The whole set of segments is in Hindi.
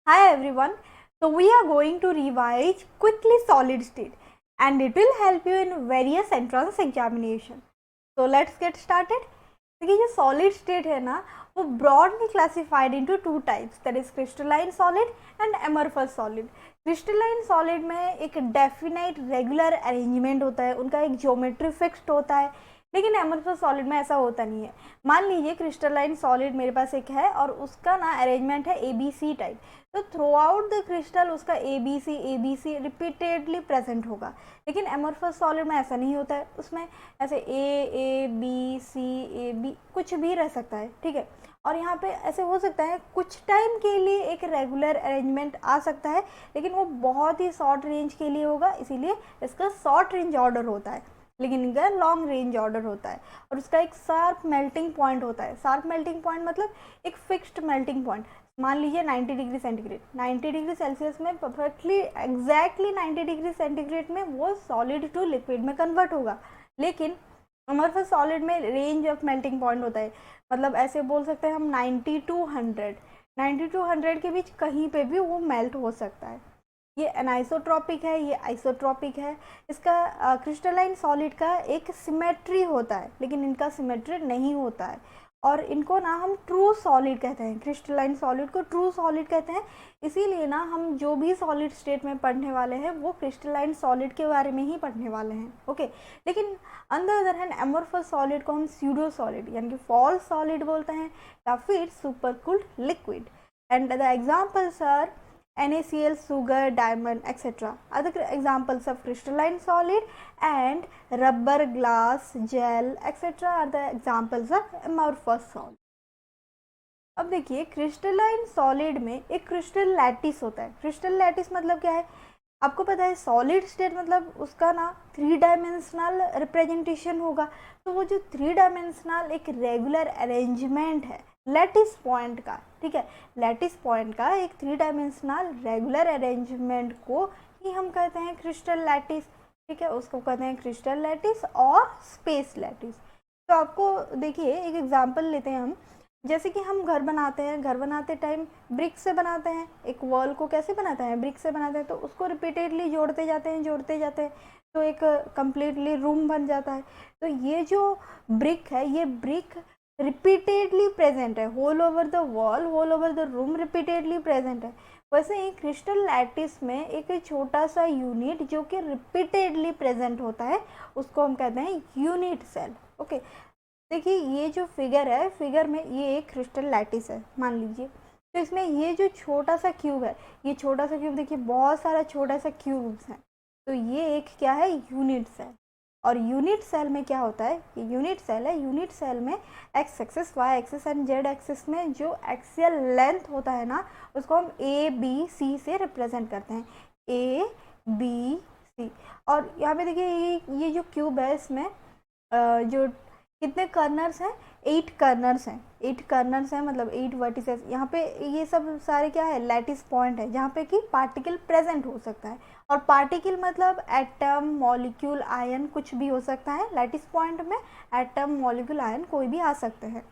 Hi everyone. So we are going to revise quickly solid state and it will help you in various entrance examination. So let's get started. देखिए जो solid state है ना वो broadly classified into two types, that is crystalline solid and amorphous solid. Crystalline solid में एक डेफिनाइट रेगुलर अरेंजमेंट होता है, उनका एक ज्योमेट्री फिक्स्ड होता है, लेकिन एमरफस सॉलिड में ऐसा होता नहीं है। मान लीजिए क्रिस्टलाइन सॉलिड मेरे पास एक है और उसका ना अरेंजमेंट है ABC टाइप, तो थ्रू आउट द क्रिस्टल उसका ABC रिपीटेडली प्रेजेंट होगा। लेकिन एमरफस सॉलिड में ऐसा नहीं होता है, उसमें ऐसे A B C A B कुछ भी रह सकता है, ठीक है। और यहाँ पे ऐसे हो सकता है कुछ टाइम के लिए एक रेगुलर अरेंजमेंट आ सकता है, लेकिन वो बहुत ही शॉर्ट रेंज के लिए होगा, इसीलिए इसका शॉर्ट रेंज ऑर्डर होता है, लेकिन इनका लॉन्ग रेंज ऑर्डर होता है। और उसका एक शार्प मेल्टिंग पॉइंट होता है। शार्प मेल्टिंग पॉइंट मतलब एक फिक्स्ड मेल्टिंग पॉइंट। मान लीजिए 90 डिग्री सेंटीग्रेड, 90 डिग्री सेल्सियस में परफेक्टली एग्जैक्टली 90 डिग्री सेंटीग्रेड में वो सॉलिड टू लिक्विड में कन्वर्ट होगा। लेकिन अमरफस सॉलिड में रेंज ऑफ मेल्टिंग पॉइंट होता है, मतलब ऐसे बोल सकते हैं हम 90 to 100 के बीच कहीं पे भी वो मेल्ट हो सकता है। ये एनाइसोट्रॉपिक है, ये आइसोट्रॉपिक है। इसका क्रिस्टलाइन सॉलिड का एक सिमेट्री होता है, लेकिन इनका सिमेट्री नहीं होता है, और इनको ना हम ट्रू सॉलिड कहते हैं। क्रिस्टलाइन सॉलिड को ट्रू सॉलिड कहते हैं। इसीलिए ना हम जो भी सॉलिड स्टेट में पढ़ने वाले हैं वो क्रिस्टलाइन सॉलिड के बारे में ही पढ़ने वाले हैं, ओके। लेकिन on the other hand amorphous solid को हम स्यूडो सॉलिड यानी कि फॉल्स सॉलिड बोलते हैं, या फिर supercooled liquid. And the examples are NaCl, sugar, diamond, etc. are the examples of crystalline solid, and rubber, glass, gel, etc. are the examples of amorphous solid. अब देखिए क्रिस्टलाइन सॉलिड में एक क्रिस्टल लैटिस होता है। क्रिस्टल लैटिस मतलब क्या है, आपको पता है सॉलिड स्टेट मतलब उसका ना 3 डायमेंशनल रिप्रेजेंटेशन होगा। तो वो जो 3 डायमेंशनल एक रेगुलर अरेंजमेंट है लैटिस पॉइंट का, ठीक है, लैटिस पॉइंट का एक 3 डायमेंशनल रेगुलर अरेंजमेंट को ही हम कहते हैं क्रिस्टल लैटिस, ठीक है। उसको कहते हैं क्रिस्टल लैटिस और स्पेस लैटिस। तो आपको देखिए एक एग्जांपल लेते हैं हम, जैसे कि हम घर बनाते हैं, घर बनाते टाइम ब्रिक से बनाते हैं। एक वॉल को कैसे बनाते हैं, ब्रिक से बनाते हैं, तो उसको रिपीटेडली जोड़ते जाते हैं तो एक कम्प्लीटली रूम बन जाता है। तो ये जो ब्रिक है, ये ब्रिक रिपीटेडली प्रेजेंट है, whole over the wall, whole over the room repeatedly present है। वैसे ही क्रिस्टल लैटिस में एक छोटा सा यूनिट जो कि रिपीटेडली प्रेजेंट होता है उसको हम कहते हैं यूनिट सेल, ओके। देखिए ये जो फिगर है, फिगर में ये एक क्रिस्टल लैटिस है मान लीजिए। तो इसमें ये जो छोटा सा क्यूब है, ये छोटा सा क्यूब देखिए बहुत सारा छोटा सा क्यूब्स है, तो ये एक क्या है, यूनिट सेल। और यूनिट सेल में क्या होता है, ये यूनिट सेल है, यूनिट सेल में X axis, Y axis and Z axis में जो एक्सियल लेंथ होता है ना उसको हम ABC से रिप्रेजेंट करते हैं, ABC। और यहाँ पे देखिए ये जो क्यूब है इसमें जो कितने कर्नर्स हैं, 8 कर्नर्स हैं, 8 कर्नर्स हैं, मतलब 8 वर्टिसेस। यहाँ पे ये सब सारे क्या है, लैटिस पॉइंट है जहाँ पे कि पार्टिकल प्रेजेंट हो सकता है। और पार्टिकल मतलब एटम, मॉलिक्यूल, आयन कुछ भी हो सकता है। लैटिस पॉइंट में एटम, मॉलिक्यूल, आयन कोई भी आ सकते हैं।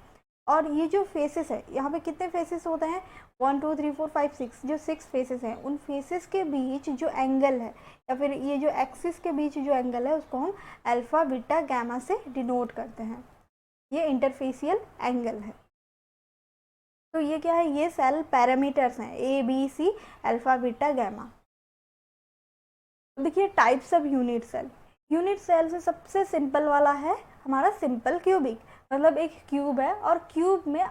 और ये जो फेसेस है, यहाँ पे कितने फेसेस होते हैं, 1 2 3 4 5 6, जो 6 फेसेस हैं, उन फेसेस के बीच जो एंगल है या फिर ये जो एक्सिस के बीच जो एंगल है उसको हम अल्फा, बीटा, गामा से डिनोट करते हैं। ये इंटरफेसियल एंगल है। तो ये क्या है, ये सेल पैरामीटर्स हैं ABC, अल्फा, बीटा, गामा। देखिए types of unit cell. Unit cell से सबसे सिंपल वाला है हमारा सिंपल क्यूबिक, मतलब एक क्यूब है और क्यूब में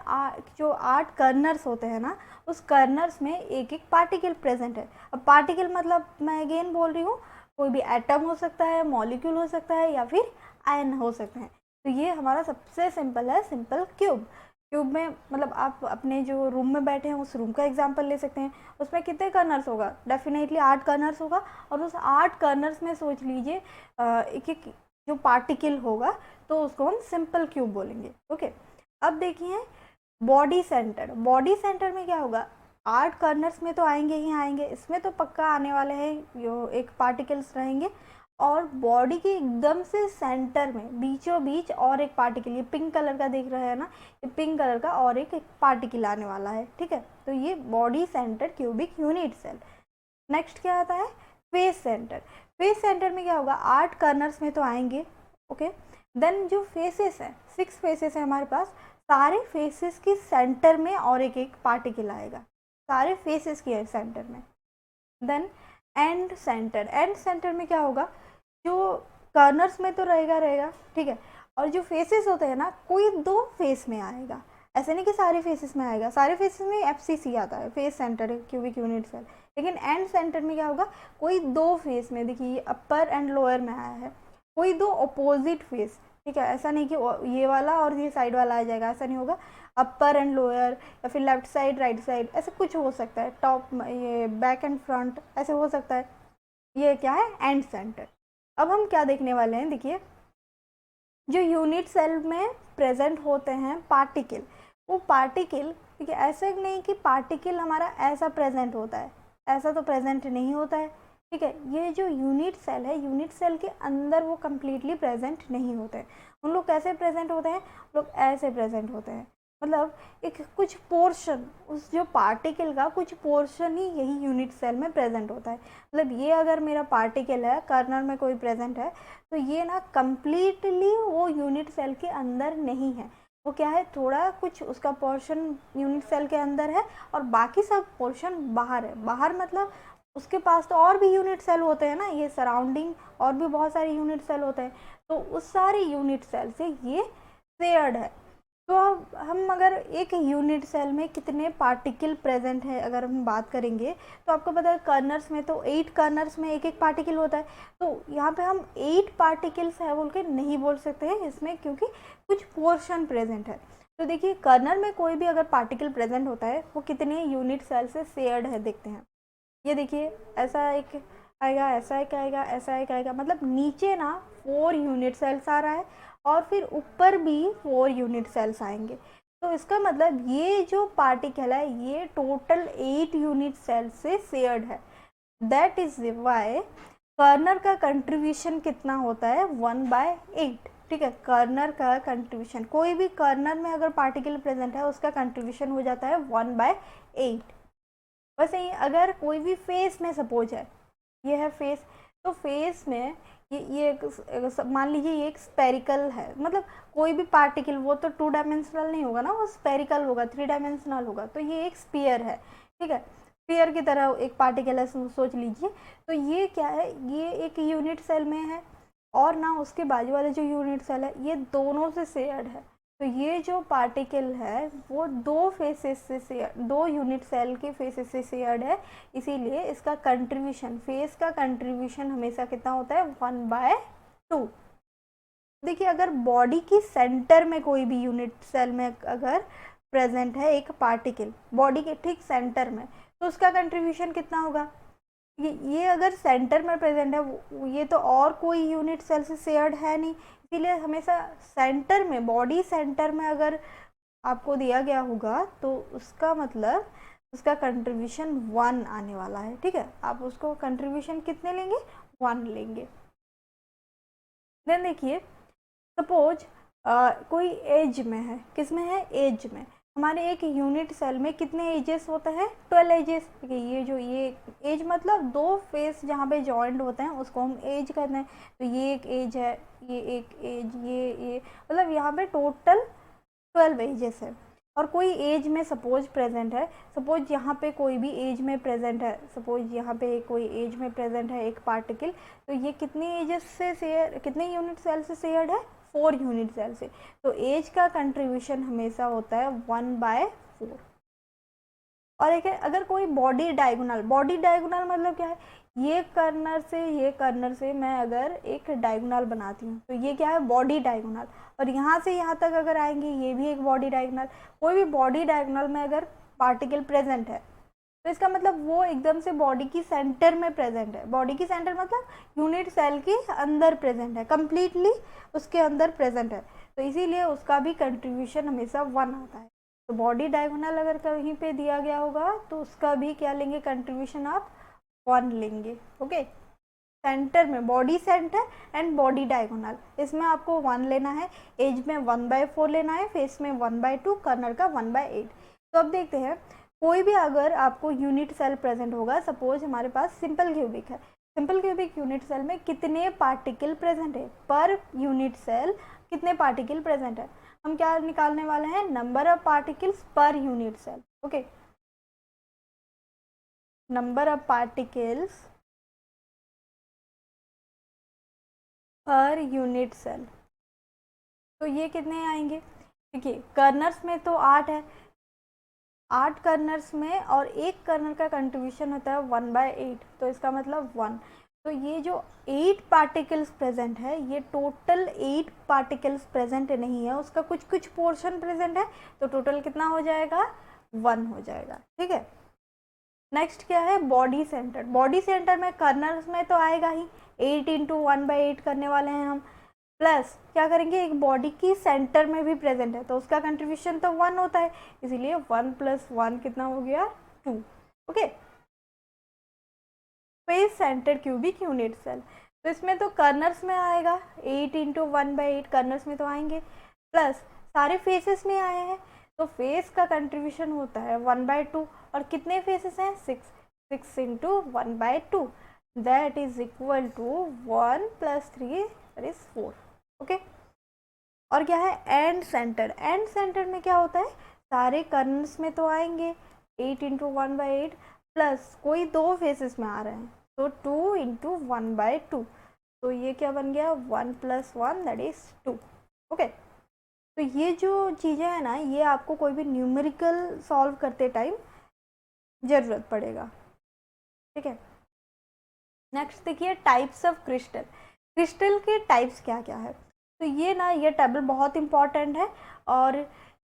जो 8 कर्नर्स होते हैं ना, उस कर्नर्स में एक एक पार्टिकल प्रेजेंट है। अब पार्टिकल मतलब मैं अगेन बोल रही हूँ, कोई भी एटम हो सकता है, मॉलिक्यूल हो सकता है, या फिर आयन हो सकते हैं। तो ये हमारा सबसे सिंपल है, सिंपल क्यूब। क्यूब में मतलब आप अपने जो रूम में बैठे हैं उस रूम का एग्जांपल ले सकते हैं। उसमें कितने कर्नर्स होगा, डेफिनेटली 8 कर्नर्स होगा, और उस 8 कर्नर्स में सोच लीजिए एक एक जो पार्टिकल होगा, तो उसको हम सिंपल क्यूब बोलेंगे, ओके। अब देखिए बॉडी सेंटर। बॉडी सेंटर में क्या होगा, 8 कर्नर्स में तो आएंगे ही आएंगे, इसमें तो पक्का आने वाले हैं जो एक पार्टिकल्स रहेंगे। और बॉडी के एकदम से सेंटर में बीचों बीच और एक पार्टिकल, ये पिंक कलर का देख रहे हैं ना, ये पिंक कलर का और एक पार्टिकल आने वाला है, ठीक है। तो ये body centre cubic unit cell. Next क्या आता है, फेस सेंटर। फेस सेंटर में क्या होगा, 8 कर्नर्स में तो आएंगे, ओके। देन जो फेसेस है, 6 फेसेस है हमारे पास, सारे फेसेस के सेंटर में और एक एक पार्टिकल आएगा, सारे फेसेस के सेंटर में। Then end centre, end centre में क्या होगा, जो कर्नर्स में तो रहेगा, ठीक है। और जो फेसेस होते हैं ना, कोई 2 फेस में आएगा, ऐसे नहीं कि सारे फेसेस में आएगा, सारे फेसेस में एफसीसी आता है, face centre cubic unit cell. लेकिन एंड सेंटर में क्या होगा, कोई 2 फेस में, देखिए अपर एंड लोअर में आया है, कोई 2 अपोजिट फेस, ठीक है। ऐसा नहीं कि ये वाला और ये साइड वाला आ जाएगा, ऐसा नहीं होगा। अपर एंड लोअर, या फिर लेफ्ट साइड राइट साइड, ऐसे कुछ हो सकता है, टॉप ये बैक एंड फ्रंट ऐसे हो सकता है। ये क्या है, एंड सेंटर। अब हम क्या देखने वाले हैं, देखिए जो यूनिट सेल में प्रेजेंट होते हैं पार्टिकल, वो पार्टिकल, ठीक है, ऐसे नहीं कि पार्टिकल हमारा ऐसा प्रेजेंट होता है, ऐसा तो प्रेजेंट नहीं होता है, ठीक है। ये जो यूनिट सेल है, यूनिट सेल के अंदर वो कम्प्लीटली प्रेजेंट नहीं होते हैं। उन लोग कैसे प्रेजेंट होते हैं, लोग ऐसे प्रेजेंट होते हैं, मतलब एक कुछ पोर्शन, उस जो पार्टिकल का कुछ पोर्शन ही यही यूनिट सेल में प्रेजेंट होता है। मतलब ये अगर मेरा पार्टिकल है, कर्नल में कोई प्रेजेंट है, तो ये ना कम्प्लीटली वो यूनिट सेल के अंदर नहीं है, वो क्या है, थोड़ा कुछ उसका पोर्शन यूनिट सेल के अंदर है और बाकी सब पोर्शन बाहर है। बाहर मतलब उसके पास तो और भी यूनिट सेल होते हैं ना, ये सराउंडिंग और भी बहुत सारे यूनिट सेल होते हैं, तो उस सारे यूनिट सेल से ये शेयर्ड है। तो अब हम अगर एक यूनिट सेल में कितने पार्टिकल प्रेजेंट है अगर हम बात करेंगे, तो आपको पता है कर्नर्स में तो 8 कर्नर्स में एक एक पार्टिकल होता है, तो यहाँ पे हम 8 पार्टिकल्स है बोल के नहीं बोल सकते हैं इसमें, क्योंकि कुछ पोर्शन प्रेजेंट है। तो देखिए कर्नल में कोई भी अगर पार्टिकल प्रेजेंट होता है, वो कितने यूनिट सेल से शेयर्ड है, देखते हैं। ये देखिए ऐसा एक आएगा, ऐसा एक आएगा, ऐसा एक आएगा, मतलब नीचे ना 4 यूनिट सेल्स आ रहा है और फिर ऊपर भी 4 यूनिट सेल्स आएंगे। तो इसका मतलब ये जो पार्टिकल है ये टोटल 8 यूनिट सेल से शेयर्ड है। दैट इज वाई कर्नल का कंट्रीब्यूशन कितना होता है, 1/8, ठीक है। कर्नल का कंट्रीब्यूशन, कोई भी कर्नल में अगर पार्टिकल प्रेजेंट है उसका कंट्रीब्यूशन हो जाता है 1/8। वैसे ही अगर कोई भी फेस में सपोज है, ये है फेस, तो फेस में ये मान लीजिए ये एक स्पेरिकल है, मतलब कोई भी पार्टिकल, वो तो 2 डायमेंशनल नहीं होगा ना, वो स्पेरिकल होगा, 3 डायमेंशनल होगा। तो ये एक स्पीयर है, ठीक है, स्पीयर की तरह एक पार्टिकल है, सोच लीजिए। तो ये क्या है, ये एक यूनिट सेल में है और ना उसके बाजू वाले जो यूनिट सेल है ये दोनों से शेयर्ड है। तो ये जो पार्टिकल है वो 2 फेसेस से शेयर, 2 यूनिट सेल के फेसेस से शेयर्ड है, इसीलिए इसका कंट्रीब्यूशन, फेस का कंट्रीब्यूशन हमेशा कितना होता है, 1/2। देखिए अगर बॉडी की सेंटर में कोई भी यूनिट सेल में अगर प्रेजेंट है एक पार्टिकल, बॉडी के ठीक सेंटर में, तो उसका कंट्रीब्यूशन कितना होगा, ये अगर सेंटर में प्रेजेंट है, ये तो और कोई यूनिट सेल से शेयर्ड है नहीं, इसीलिए हमेशा सेंटर में, बॉडी सेंटर में अगर आपको दिया गया होगा तो उसका मतलब उसका कंट्रीब्यूशन 1 आने वाला है, ठीक है। आप उसको कंट्रीब्यूशन कितने लेंगे, 1 लेंगे। देन देखिए सपोज कोई एज में है, किस में है, एज में। हमारे एक यूनिट सेल में कितने एजेस होते हैं, 12 एजेस, ठीक है। ये जो ये एज मतलब 2 फेस जहाँ पे जॉइंट होते हैं उसको हम एज कहते हैं। तो ये एक एज है, ये एक एज, ये मतलब यहाँ पे टोटल 12 एजेस है। और कोई एज में सपोज प्रेजेंट है, सपोज यहाँ पे कोई भी एज में प्रेजेंट है, सपोज यहाँ पे कोई एज में प्रेजेंट है एक पार्टिकल, तो ये कितने एजेस से शेयर, कितने यूनिट सेल से शेयर्ड है, 4 यूनिट सेल से। तो एज का कंट्रीब्यूशन हमेशा होता है 1/4। और एक है अगर कोई बॉडी डायगोनल, बॉडी डायगोनल मतलब क्या है, ये कर्नर से मैं अगर एक डायगोनल बनाती हूँ तो ये क्या है, बॉडी डायगोनल। और यहाँ से यहाँ तक अगर आएंगे ये भी एक बॉडी डायगोनल। कोई भी बॉडी डायगोनल में अगर पार्टिकल प्रेजेंट है तो इसका मतलब वो एकदम से बॉडी की सेंटर में प्रेजेंट है। बॉडी की सेंटर मतलब यूनिट सेल के अंदर प्रेजेंट है, कंप्लीटली उसके अंदर प्रेजेंट है, तो इसीलिए उसका भी कंट्रीब्यूशन हमेशा 1 आता है। तो बॉडी डायगोनल अगर कहीं पे दिया गया होगा तो उसका भी क्या लेंगे, कंट्रीब्यूशन आप 1 लेंगे, ओके। सेंटर में body centre and body diagonal, इसमें आपको 1 लेना है, एज में 1/4 लेना है, फेस में 1/2, कर्नल का 1/8। तो अब देखते हैं कोई भी अगर आपको यूनिट सेल प्रेजेंट होगा, सपोज हमारे पास सिंपल क्यूबिक है, सिंपल क्यूबिक यूनिट सेल में कितने पार्टिकल प्रेजेंट है, पर यूनिट सेल कितने पार्टिकल प्रेजेंट है, हम क्या निकालने वाले हैं, नंबर ऑफ पार्टिकल्स पर unit cell. Okay, number of particles पर यूनिट सेल। तो ये कितने आएंगे, देखिए कर्नल्स में तो 8 है, 8 कर्नल्स में, और एक कर्नल का कंट्रीब्यूशन होता है 1/8, तो इसका मतलब 1। तो ये जो 8 पार्टिकल्स प्रेजेंट है, ये टोटल 8 पार्टिकल्स प्रेजेंट नहीं है, उसका कुछ कुछ पोर्शन प्रेजेंट है, तो टोटल कितना हो जाएगा, 1 हो जाएगा। ठीक है, नेक्स्ट क्या है, बॉडी सेंटर। बॉडी सेंटर में कर्नल्स में तो आएगा ही, 8 × 1/8 करने वाले हैं हम, प्लस क्या करेंगे, एक बॉडी की सेंटर में भी प्रेजेंट है, तो उसका कंट्रीब्यूशन तो 1 होता है, इसीलिए 1 + 1 कितना हो गया, 2। Okay, face centre cubic unit cell, तो इसमें तो कर्नल्स में आएगा 8 × 1/8, कर्नल्स में तो आएंगे, प्लस सारे फेसेस में आए हैं, तो फेस का कंट्रीब्यूशन होता है 1/2, और कितने फेसेस हैं, 6 × 1/2, that is equal to 1 + 3 that is 4। Okay, और क्या है, एंड सेंटर। एंड सेंटर में क्या होता है, सारे कर्नल्स में तो आएंगे 8 × 1/8, प्लस कोई 2 फेसेस में आ रहे हैं, तो 2 × 1/2, तो ये क्या बन गया, 1 + 1 दैट इज 2। ओके, तो ये जो चीज़ें हैं ना, ये आपको कोई भी न्यूमेरिकल सॉल्व करते टाइम ज़रूरत पड़ेगा। ठीक है, नेक्स्ट देखिए टाइप्स ऑफ क्रिस्टल। क्रिस्टल के टाइप्स क्या क्या है, तो ये ना, ये टेबल बहुत इंपॉर्टेंट है, और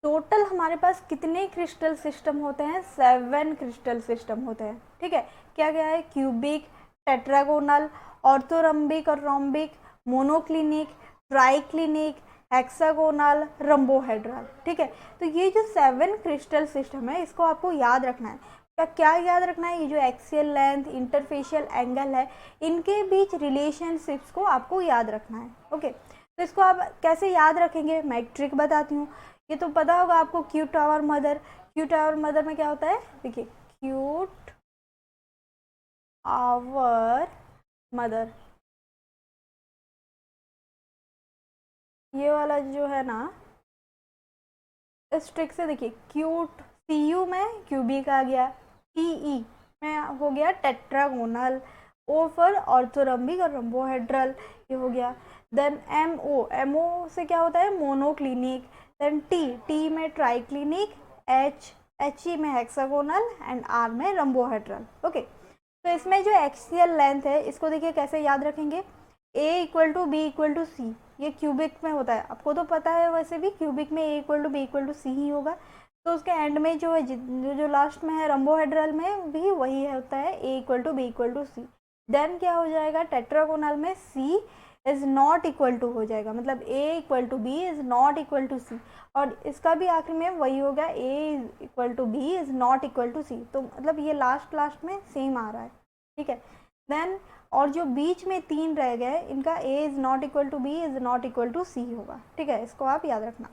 टोटल हमारे पास कितने क्रिस्टल सिस्टम होते हैं, 7 क्रिस्टल सिस्टम होते हैं। ठीक है, क्या क्या है, क्यूबिक, टेट्रागोनल, ऑर्थोरम्बिक और रोम्बिक, मोनोक्लिनिक, ट्राइक्लिनिक, हेक्सागोनल, रंबोहेड्रल। ठीक है, तो ये जो 7 क्रिस्टल सिस्टम है, इसको आपको याद रखना है। क्या याद रखना है, ये जो एक्सियल लेंथ, इंटरफेशियल एंगल है, इनके बीच रिलेशनशिप्स को आपको याद रखना है। ओके, तो इसको आप कैसे याद रखेंगे, मैं एक ट्रिक बताती हूँ। ये तो पता होगा आपको, cute our mother. Cute our mother में क्या होता है, देखिए क्यूट आवर मदर, ये वाला जो है ना, इस ट्रिक से देखिए, क्यूट, CU में क्यूबिक आ गया, TE में हो गया टेट्रागोनल, O फॉर ऑर्थोरम्बिक और रंबोहेड्रल, ये हो गया। देन MO से क्या होता है, मोनोक्लिनिक। देन T में ट्राइक्लिनिक, HE में हेक्सागोनल एंड R में रंबोहेड्रल। ओके, तो इसमें जो एक्सियल लेंथ है, इसको देखिए कैसे याद रखेंगे, A = B = C, ये क्यूबिक में होता है, आपको तो पता है, वैसे भी क्यूबिक में A = B = C ही होगा। तो उसके एंड में जो है, जो लास्ट में है रंबोहेड्रल में भी वही होता है, A = B = C। देन क्या हो जाएगा, टेट्रागोनल में C is not equal to हो जाएगा, मतलब A = B is not equal to C, और इसका भी आखिर में वही होगा, A = B is not equal to C, तो मतलब ये लास्ट में सेम आ रहा है। ठीक है, देन और जो बीच में 3 रह गए, इनका A is not equal to B is not equal to C होगा। ठीक है, इसको आप याद रखना।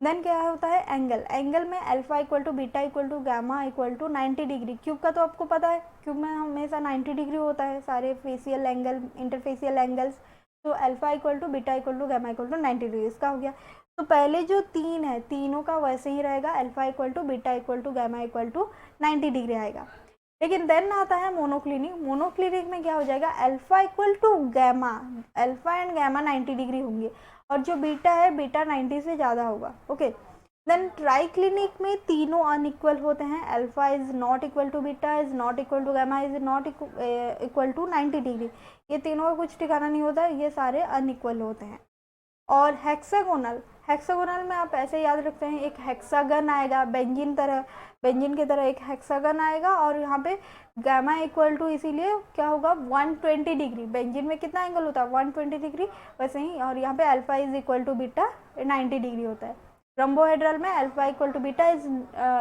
देन क्या होता है, एंगल में alpha = beta = gamma = 90 degree. Cube का तो आपको पता है, क्यूब में हमेशा 90 डिग्री होता है, सारे फेशियल एंगल, इंटरफेशियल एंगल्स, तो अल्फा = बीटा = गामा = 90 डिग्री, इसका हो गया। तो पहले जो 3 है, तीनों का वैसे ही रहेगा, अल्फा = बीटा = गामा = 90 डिग्री आएगा। लेकिन देन आता है मोनोक्लिनिक। मोनोक्लिनिक में क्या हो जाएगा, alpha = gamma, alpha and gamma 90 degree होंगे, और जो बीटा है, बीटा 90 से ज़्यादा होगा। ओके, देन ट्राइक्लिनिक में तीनों अनइक्वल होते हैं, alpha is not equal to beta, is not equal to gamma, is not equal to 90 degree, ये तीनों का कुछ ठिकाना नहीं होता, ये सारे अनइक्वल होते हैं। और हेक्सागोनल में आप ऐसे याद रखते हैं, एक हेक्सागन आएगा, बेंजीन की तरह एक हेक्सागन आएगा, और यहाँ पे गामा = इसीलिए क्या होगा, 120 डिग्री। बेंजीन में कितना एंगल होता है, 120 डिग्री, वैसे ही, और यहाँ पे alpha is equal to beta 90 degree होता है। रंबोहेड्रल में alpha = beta is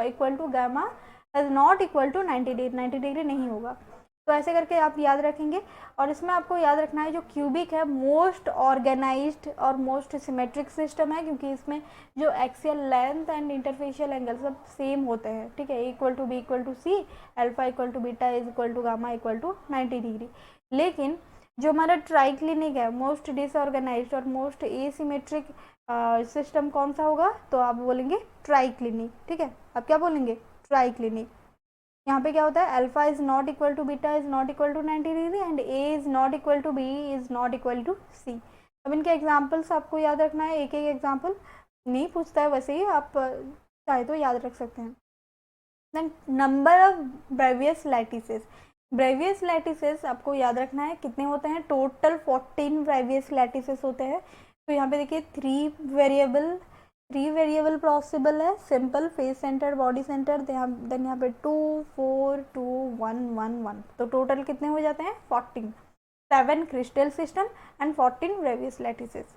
equal to gamma is not equal to 90 degree नहीं होगा। तो तो ऐसे करके आप याद रखेंगे। और इसमें आपको याद रखना है जो क्यूबिक है मोस्ट ऑर्गेनाइज्ड और मोस्ट सिमेट्रिक सिस्टम है, क्योंकि इसमें जो axial length and interfacial angle सब सेम होते हैं, ठीक है, equal to B equal to C, alpha equal to beta is equal to gamma equal to 90 degree. लेकिन जो हमारा ट्राइक्लिनिक है मोस्ट डिसऑर्गेनाइज्ड और मोस्ट एसिमेट्रिक सिस्टम कौन सा होगा, तो आप बोलेंगे ट्राइक्लिनिक, ठीक है, आप क्या बोलेंगे, ट्राइक्लिनिक। यहाँ पे क्या होता है, alpha is not equal to beta is not equal to 90 degree and A is not equal to B is not equal to C. अब इनके एग्जाम्पल्स आपको याद रखना है, एक एक एग्जाम्पल नहीं पूछता है, वैसे ही आप चाहे तो याद रख सकते हैं। Then number of Bravais lattices, Bravais lattices आपको याद रखना है कितने होते हैं, टोटल 14 ब्रेवियस लैटिसेस होते हैं। तो यहाँ पे देखिए थ्री वेरिएबल पॉसिबल है, simple, face centre, body centre, then यहाँ पे 2 4 2 1 1 1, तो टोटल कितने हो जाते हैं 14, 7 crystal system and 14 Bravais lattices.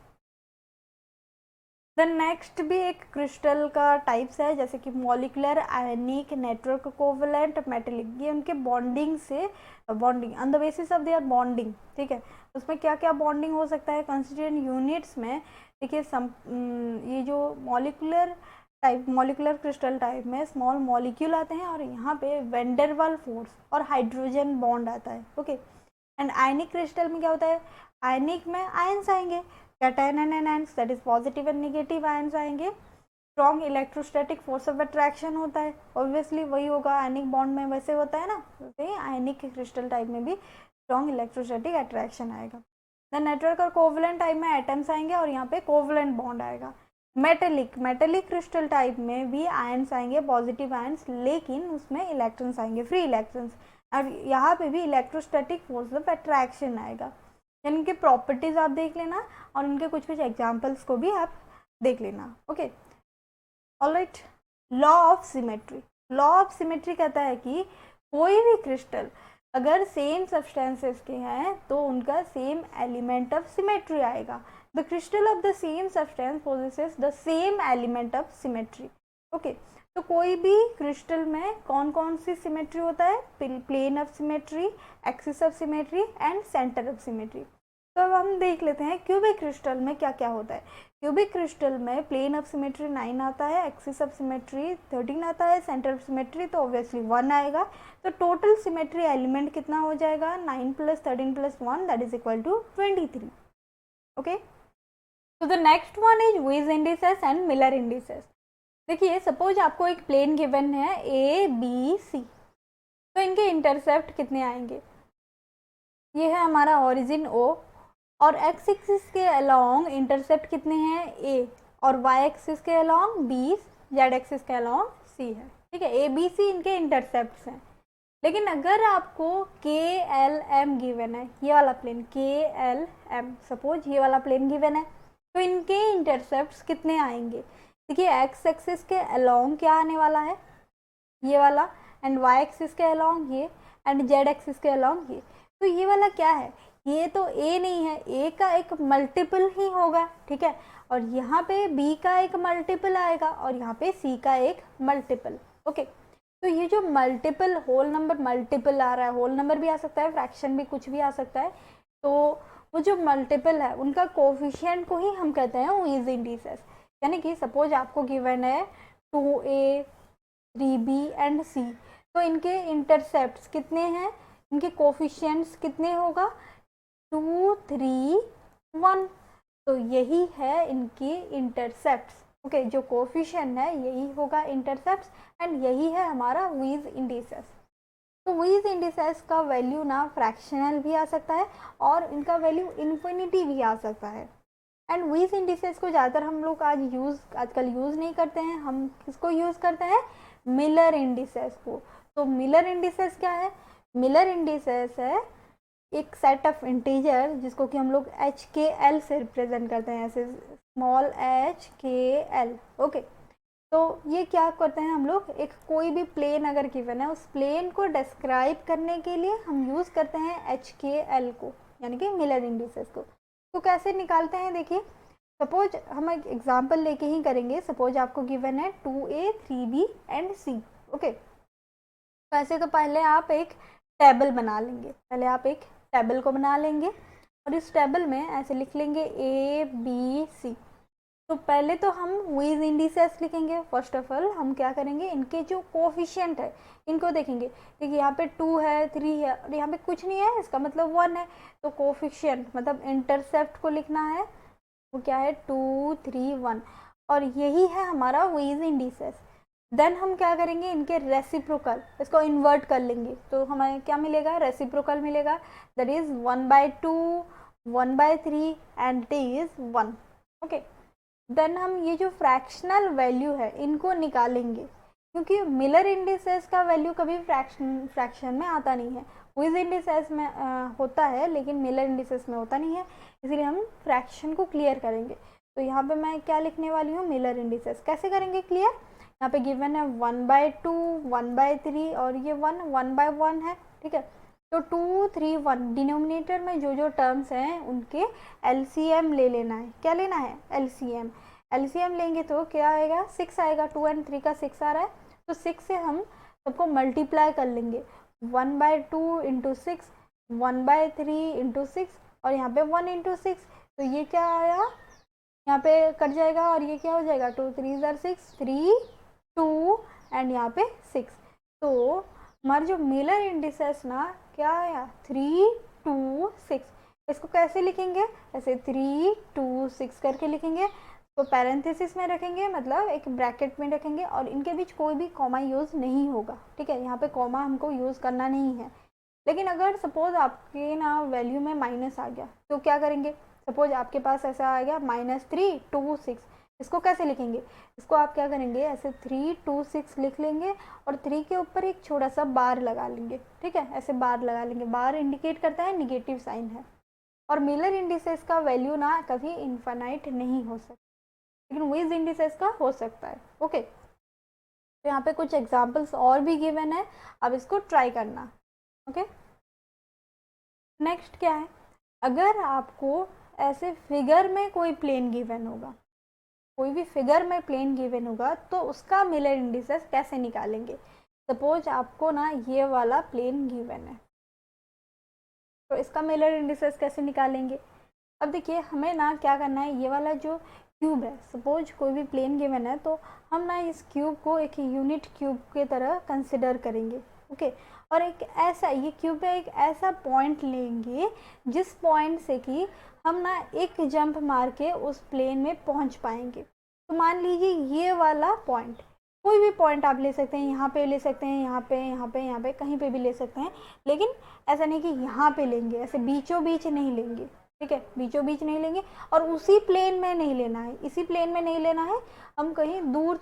Then next भी एक क्रिस्टल का टाइप्स है, जैसे कि molecular, ionic, network covalent, metallic, ये उनके बॉन्डिंग से bonding on the basis of their bonding, ठीक है, उसमें क्या क्या बॉन्डिंग हो सकता है कंस्टिट्यूएंट यूनिट्स में। देखिए ये जो मॉलिकुलर क्रिस्टल टाइप में स्मॉल मॉलिक्यूल आते हैं और यहाँ पे वेंडरवाल फोर्स और हाइड्रोजन बॉन्ड आता है, ओके। एंड आयनिक क्रिस्टल में क्या होता है, आयनिक में आयंस आएंगे, cation and anions, that is positive and negative ions आएंगे। Strong electrostatic force of attraction होता है, ऑब्वियसली वही होगा आयनिक बॉन्ड में, वैसे होता है ना, वैसे आयनिक क्रिस्टल टाइप में भी स्ट्रॉन्ग इलेक्ट्रोस्टैटिक अट्रैक्शन आएगा। देन नेटवर्क और कोवलेंट टाइप में एटम्स आएंगे और यहाँ पे कोवलेंट बॉन्ड आएगा। मेटेलिक क्रिस्टल टाइप में भी आयंस आएंगे, पॉजिटिव आयंस, लेकिन उसमें इलेक्ट्रॉन्स आएंगे, फ्री इलेक्ट्रॉन्स, और यहाँ पे भी इलेक्ट्रोस्टैटिक फोर्स ऑफ अट्रैक्शन आएगा। यानी इनके प्रॉपर्टीज आप देख लेना और उनके कुछ कुछ एग्जाम्पल्स को भी आप देख लेना, okay. Alright, law of symmetry, law of symmetry कहता है कि कोई भी क्रिस्टल अगर सेम सब्सटेंसेस के हैं तो उनका सेम एलिमेंट ऑफ सिमेट्री आएगा। The crystal of the same substance possesses the same element of symmetry, okay. तो कोई भी क्रिस्टल में कौन कौन सी सिमेट्री होता है, plane of symmetry, axis of symmetry and centre of symmetry. तो अब हम देख लेते हैं क्यूबिक क्रिस्टल में क्या क्या होता है। क्यूबिक क्रिस्टल में प्लेन ऑफ सिमेट्री 9 आता है, एक्सिस ऑफ सिमेट्री 13 आता है, सेंटर ऑफ सिमेट्री तो ऑब्वियसली 1 आएगा। तो टोटल सिमेट्री एलिमेंट कितना हो जाएगा, 9 + 13 + 1 that is equal to 23, okay. तो the next one is Weiss indices and Miller indices. देखिए सपोज आपको एक प्लेन गिवन है ABC, तो इनके इंटरसेप्ट कितने आएंगे, ये है हमारा ओरिजिन O और एक्स एक्सिस के अलोंग इंटरसेप्ट कितने हैं A, और वाई एक्सिस के अलोंग B, जेड एक्सिस के अलोंग C है, ठीक है, ABC इनके इंटरसेप्ट्स हैं। लेकिन अगर आपको KLM गिवन है, ये वाला प्लेन KLM, सपोज ये वाला प्लेन गिवन है, तो इनके इंटरसेप्ट्स कितने आएंगे। देखिए एक्स एक्सिस के अलोंग क्या आने वाला है, ये वाला, एंड वाई एक्सिस के अलोंग ये, एंड जेड एक्सिस के अलोंग ये। तो ये वाला क्या है, ये तो A नहीं है, A का एक मल्टीपल ही होगा, ठीक है, और यहाँ पे B का एक मल्टीपल आएगा और यहाँ पे C का एक मल्टीपल, ओके। तो ये जो मल्टीपल, होल नंबर मल्टीपल आ रहा है, होल नंबर भी आ सकता है, फ्रैक्शन भी, कुछ भी आ सकता है, तो वो जो मल्टीपल है उनका कोफिशिएंट को ही हम कहते हैं विज इंडिसेस। यानी कि सपोज आपको गिवन है 2A 3B एंड C, तो इनके इंटरसेप्ट्स कितने हैं, इनके कोफिशिएंट्स कितने होगा, 2 3 1, तो यही है इनकी इंटरसेप्ट्स, ओके। जो कोफिशिएंट है यही होगा इंटरसेप्ट्स एंड यही है हमारा विज इंडिसेस। तो विज इंडिसेस का वैल्यू ना फ्रैक्शनल भी आ सकता है और इनका वैल्यू इन्फिनिटी भी आ सकता है। एंड विज इंडिसेस को ज़्यादातर हम लोग आजकल यूज़ नहीं करते हैं, हम किसको यूज़ करते हैं, मिलर इंडिसेस को। तो मिलर इंडिसेस क्या है, मिलर इंडिसेस है एक सेट ऑफ इंटीजर जिसको कि हम लोग HKL से रिप्रेजेंट करते हैं, ऐसे स्मॉल HKL, ओके। तो ये क्या करते हैं हम लोग, एक कोई भी प्लेन अगर गिवन है उस प्लेन को डिस्क्राइब करने के लिए हम यूज़ करते हैं HKL को, यानी कि मिलर इंडिसेस को। तो कैसे निकालते हैं, देखिए सपोज हम एक एग्जांपल लेके ही करेंगे। सपोज आपको गिवन है 2A 3B and C, okay. वैसे तो पहले आप एक टेबल बना लेंगे। पहले आप एक टेबल को बना लेंगे और इस टेबल में ऐसे लिख लेंगे ABC। तो पहले तो हम वेज इंडिसेस लिखेंगे। फर्स्ट ऑफ ऑल हम क्या करेंगे, इनके जो कोफिशिएंट है इनको देखेंगे। देखिए यहाँ पे 2 है, 3 है और यहाँ पे कुछ नहीं है, इसका मतलब 1 है। तो कोफिशिएंट मतलब इंटरसेप्ट को लिखना है, वो क्या है 2 3 1, और यही है हमारा वेज इंडिसेस। देन हम क्या करेंगे, इनके रेसिप्रोकल, इसको इन्वर्ट कर लेंगे तो हमें क्या मिलेगा, रेसिप्रोकल मिलेगा। That is 1/2, 1/3 and it is 1। Okay, then हम ये जो फ्रैक्शनल वैल्यू है इनको निकालेंगे, क्योंकि मिलर इंडिसेस का वैल्यू कभी फ्रैक्शन में आता नहीं है। वेज इंडिसेस में होता है लेकिन मिलर इंडिसेस में होता नहीं है, इसीलिए हम फ्रैक्शन को क्लियर करेंगे। तो यहाँ पे मैं क्या लिखने वाली हूँ, मिलर इंडिसेस। कैसे करेंगे क्लियर, यहाँ पे गिवन है 1/2, 1/3 और ये 1/1 है, ठीक है। तो 2 3 1 डिनोमिनेटर में जो जो टर्म्स हैं उनके LCM ले लेना है। क्या लेना है, LCM। LCM लेंगे तो क्या आएगा, 6 आएगा। 2 और 3 का 6 आ रहा है, तो 6 से हम सबको मल्टीप्लाई कर लेंगे। 1/2 इंटू 6, 1/3 इंटू 6 और यहाँ पे 1 इंटू 6। तो ये क्या आया, यहाँ पे कट जाएगा और ये क्या हो जाएगा, 2 3 6, 3 2 एंड यहाँ पे 6। तो हमारे जो मिलर इंडिसेस ना क्या आया, 3 2 6। इसको कैसे लिखेंगे, ऐसे 3 2 6 करके लिखेंगे। तो पैरेंथेसिस में रखेंगे, मतलब एक ब्रैकेट में रखेंगे और इनके बीच कोई भी कॉमा यूज़ नहीं होगा, ठीक है। यहाँ पे कॉमा हमको यूज़ करना नहीं है। लेकिन अगर सपोज आपके ना वैल्यू में माइनस आ गया तो क्या करेंगे, सपोज आपके पास ऐसा आ गया -3 2 6, इसको कैसे लिखेंगे, इसको आप क्या करेंगे, ऐसे 3 2 6 लिख लेंगे और 3 के ऊपर एक छोटा सा बार लगा लेंगे, ठीक है। ऐसे बार लगा लेंगे, बार इंडिकेट करता है निगेटिव साइन है। और मिलर इंडिसेस का वैल्यू ना कभी इनफाइनाइट नहीं हो सकता, लेकिन वेज इंडिसेस का हो सकता है। ओके, तो यहाँ पे कुछ एग्जाम्पल्स और भी गिवन है, अब इसको ट्राई करना। ओके, नेक्स्ट क्या है, अगर आपको ऐसे फिगर में कोई प्लेन गिवन होगा, कोई भी फिगर में प्लेन गिवन होगा तो उसका मिलर इंडिसेस कैसे निकालेंगे। सपोज आपको ना ये वाला प्लेन गिवन है, तो इसका मिलर इंडिसेस कैसे निकालेंगे। अब देखिए हमें ना क्या करना है, ये वाला जो क्यूब है, सपोज कोई भी प्लेन गिवन है तो हम ना इस क्यूब को एक यूनिट क्यूब के तरह कंसिडर करेंगे। ओके, और एक ऐसा, ये क्यूब है, एक ऐसा पॉइंट लेंगे जिस पॉइंट से कि हम ना एक जंप मार के उस प्लेन में पहुंच पाएंगे। तो मान लीजिए ये वाला पॉइंट, कोई भी पॉइंट आप ले सकते हैं, यहाँ पे ले सकते हैं, यहाँ पे यहाँ पे यहाँ पे कहीं पे भी ले सकते हैं, लेकिन ऐसा नहीं कि यहाँ पे लेंगे, ऐसे बीचों बीच नहीं लेंगे, ठीक है। बीचों बीच नहीं लेंगे और उसी प्लेन में नहीं लेना है, इसी प्लेन में नहीं लेना है, हम कहीं दूर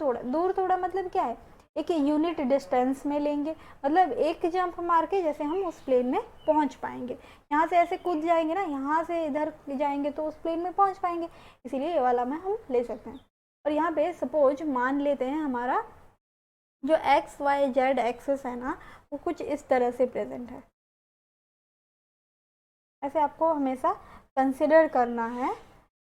थोड़ा मतलब क्या है, एक यूनिट डिस्टेंस में लेंगे, मतलब एक जंप मार के जैसे हम उस प्लेन में पहुंच पाएंगे। यहाँ से ऐसे कूद जाएंगे ना, यहाँ से इधर जाएंगे तो उस प्लेन में पहुंच पाएंगे, इसीलिए ये वाला में हम ले सकते हैं। और यहाँ पे सपोज मान लेते हैं हमारा जो XYZ एक्सिस है ना, वो कुछ इस तरह से प्रेजेंट है। ऐसे आपको हमेशा कंसिडर करना है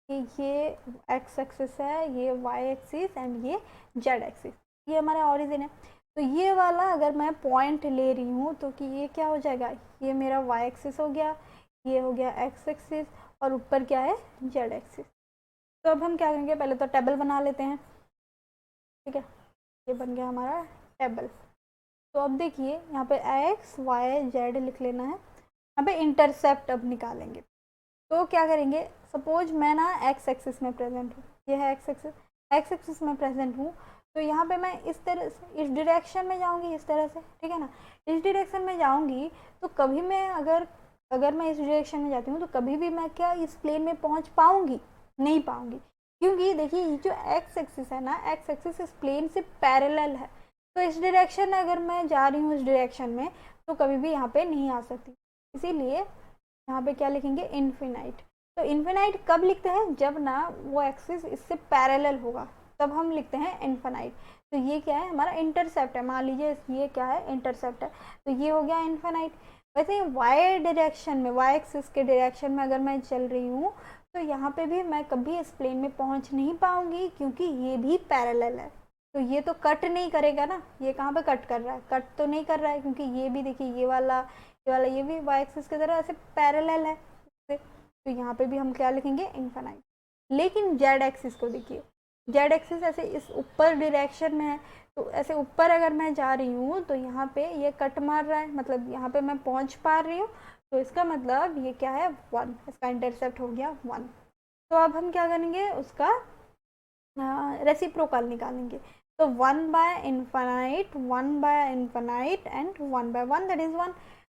कि ये एक्स एक्सिस है, ये वाई एक्सिस एंड ये जेड एक्सिस, ये हमारा ओरिजिन है। तो ये वाला अगर मैं पॉइंट ले रही हूँ तो कि ये क्या हो जाएगा, ये मेरा वाई एक्सिस हो गया, ये हो गया एक्स एक्सिस और ऊपर क्या है, जेड एक्सिस। तो अब हम क्या करेंगे, पहले तो टेबल बना लेते हैं, ठीक है। ये बन गया हमारा टेबल। तो अब देखिए यहाँ पे एक्स वाई जेड लिख लेना है, यहाँ पे इंटरसेप्ट अब निकालेंगे। तो क्या करेंगे, सपोज मैं ना एक्स एक्सिस में प्रेजेंट हूँ, ये है एक्स एक्सिस में प्रेजेंट हूँ, तो यहाँ पे मैं इस तरह से इस डायरेक्शन में जाऊँगी, इस तरह से, ठीक है ना। इस डायरेक्शन में जाऊँगी तो कभी मैं अगर मैं इस डायरेक्शन में जाती हूँ तो कभी भी मैं क्या इस प्लेन में पहुँच पाऊँगी, नहीं पाऊँगी, क्योंकि देखिए ये जो एक्स एक्सिस है ना, एक्स एक्सिस इस प्लेन से पैरेलल है। तो इस डायरेक्शन में अगर मैं जा रही हूँ इस डायरेक्शन में तो कभी भी यहाँ पे नहीं आ सकती, इसीलिए यहाँ पे क्या लिखेंगे, इन्फिनाइट। तो इन्फिनाइट कब लिखते हैं, जब ना वो एक्सिस इससे पैरेलल होगा, तब हम लिखते हैं इन्फिनाइट। तो ये क्या है, हमारा इंटरसेप्ट है, मान लीजिए ये क्या है, इंटरसेप्ट है, तो ये हो गया इन्फिनाइट। वैसे वाई डायरेक्शन में, वाई एक्सिस के डायरेक्शन में अगर मैं चल रही हूँ तो यहाँ पे भी मैं कभी इस प्लेन में पहुँच नहीं पाऊँगी, क्योंकि ये भी पैरेलल है, तो ये तो कट नहीं करेगा ना, ये कहाँ पे कट कर रहा है, कट तो नहीं कर रहा है, क्योंकि ये भी देखिए ये वाला ये भी वाई एक्सिस की तरह ऐसे पैरेलल है, तो यहाँ पे भी हम क्या लिखेंगे, इनफाइनाइट। लेकिन जेड एक्सिस को देखिए, जेड एक्सिस ऐसे इस ऊपर डायरेक्शन में है, तो ऐसे ऊपर अगर मैं जा रही हूँ तो यहाँ पे ये कट मार रहा है, मतलब यहाँ पे मैं पहुँच पा रही हूँ, तो इसका मतलब ये क्या है, 1, इसका इंटरसेप्ट हो गया 1। तो अब हम क्या करेंगे, उसका रेसिप्रोकल निकालेंगे। तो 1/इनफाइनाइट, 1/इनफाइनाइट एंड 1/1 दैट इज 1।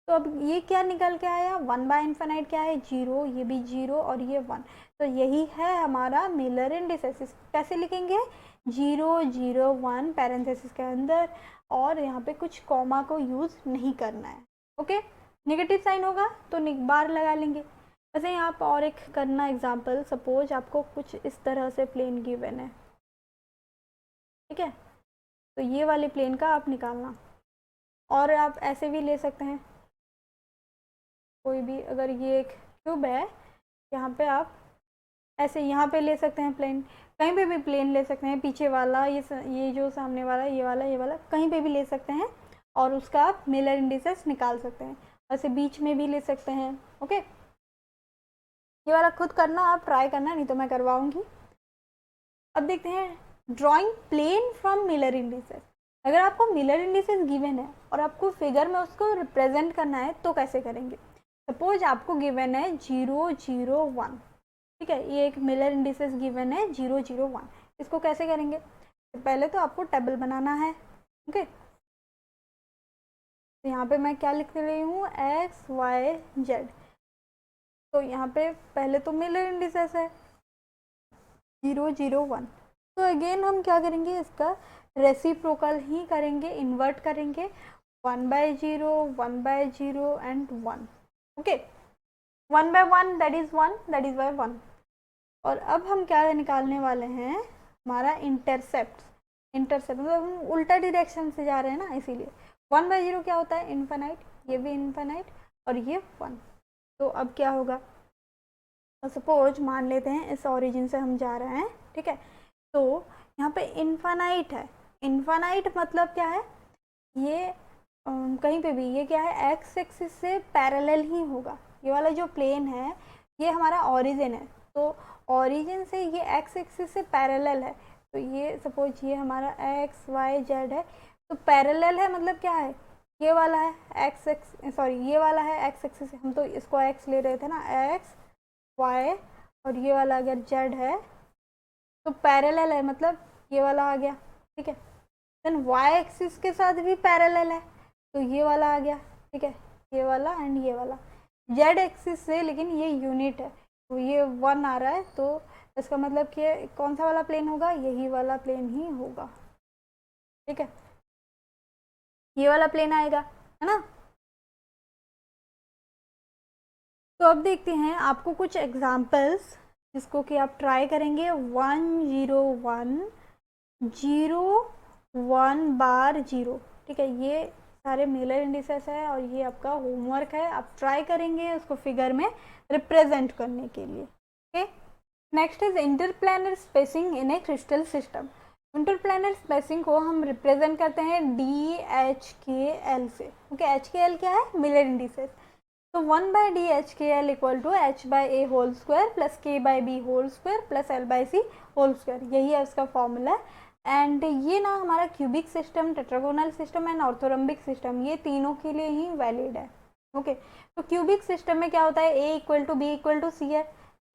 तो अब ये क्या निकल के आया, 1/इनफाइनाइट क्या है, 0, ये भी 0 और ये 1। तो यही है हमारा मिलर इंडिसेस। कैसे लिखेंगे, 0 0 1 पैरेंथेसिस के अंदर, और यहाँ पे कुछ कॉमा को यूज नहीं करना है। ओके, नेगेटिव साइन होगा तो बार लगा लेंगे। वैसे यहाँ पर और एक करना एग्जाम्पल, सपोज आपको कुछ इस तरह से प्लेन गिवन है, ठीक है, तो ये वाले प्लेन का आप निकालना, और आप ऐसे भी ले सकते हैं कोई भी, अगर ये एक क्यूब है यहाँ पे आप ऐसे यहाँ पे ले सकते हैं प्लेन, कहीं पे भी प्लेन ले सकते हैं, पीछे वाला, ये जो सामने वाला, ये वाला कहीं पे भी ले सकते हैं, और उसका आप मिलर इंडिसेस निकाल सकते हैं। ऐसे बीच में भी ले सकते हैं। ओके, ये वाला खुद करना, आप ट्राई करना, नहीं तो मैं करवाऊंगी। अब देखते हैं drawing plane from Miller indices. अगर आपको मिलर इंडिसेस गिवन है और आपको फिगर में उसको रिप्रेजेंट करना है तो कैसे करेंगे। सपोज आपको गिवन है 0 0 1, ठीक है, ये एक मिलर इंडिसेस गिवन है 0 0 1। इसको कैसे करेंगे, तो पहले तो आपको टेबल बनाना है। ओके, तो यहाँ पे मैं क्या लिख रही हूँ, एक्स वाई जेड। तो यहाँ पे पहले तो मिलर इंडिसेस है 0 0 1, तो अगेन हम क्या करेंगे, इसका रेसिप्रोकल ही करेंगे, इन्वर्ट करेंगे, 1/0 1/0 and 1। Okay, 1/1 that is 1, that is by 1। और अब हम क्या निकालने वाले हैं, हमारा इंटरसेप्ट। इंटरसेप्ट मतलब हम उल्टा डायरेक्शन से जा रहे हैं ना, इसीलिए 1/0 क्या होता है, इनफाइनाइट, ये भी इनफाइनाइट और ये 1। तो अब क्या होगा, सपोज मान लेते हैं इस ओरिजिन से हम जा रहे हैं, ठीक है, तो यहाँ पे इनफाइनाइट है। इनफाइनाइट मतलब क्या है, ये कहीं पे भी ये क्या है, एक्स एक्सिस से पैरेलल ही होगा। ये वाला जो प्लेन है ये हमारा ओरिजिन है, तो ओरिजिन से ये एक्स एक्सिस से पैरेलल है। तो ये सपोज ये हमारा एक्स वाई जेड है, तो पैरेलल है मतलब क्या है, ये वाला है एक्स एक्स, सॉरी ये वाला है एक्स एक्सिस, हम तो इसको एक्स ले रहे थे ना, एक्स वाई, और ये वाला अगर जेड है तो पैरेलल है, मतलब ये वाला आ गया, ठीक है। देन वाई एक्सिस के साथ भी पैरेलल है, तो ये वाला आ गया, ठीक है, ये वाला एंड ये वाला। जेड एक्सिस से लेकिन ये यूनिट है, तो ये 1 आ रहा है, तो इसका मतलब कि कौन सा वाला प्लेन होगा, यही वाला प्लेन ही होगा, ठीक है, ये वाला प्लेन आएगा, है ना। तो अब देखते हैं आपको कुछ एग्जाम्पल्स जिसको कि आप ट्राई करेंगे। 1 0 1 0 1 बार 0, ठीक है, ये सारे मिलर इंडिसेस है और ये आपका होमवर्क है, आप ट्राई करेंगे उसको फिगर में रिप्रेजेंट करने के लिए। Okay, next is interplanar spacing in a crystal system. Interplanar spacing को हम रिप्रेजेंट करते हैं DHKL से। ओके, HKL क्या है, मिलर इंडिसेस। तो 1/DHKL equal to H/A whole square plus K/B whole square plus L/C whole square, यही है उसका फॉर्मूला। एंड ये ना हमारा cubic system, tetragonal system and orthorhombic system, ये तीनों के लिए ही वैलिड है। ओके, तो क्यूबिक सिस्टम में क्या होता है, A equal to B equal to C है,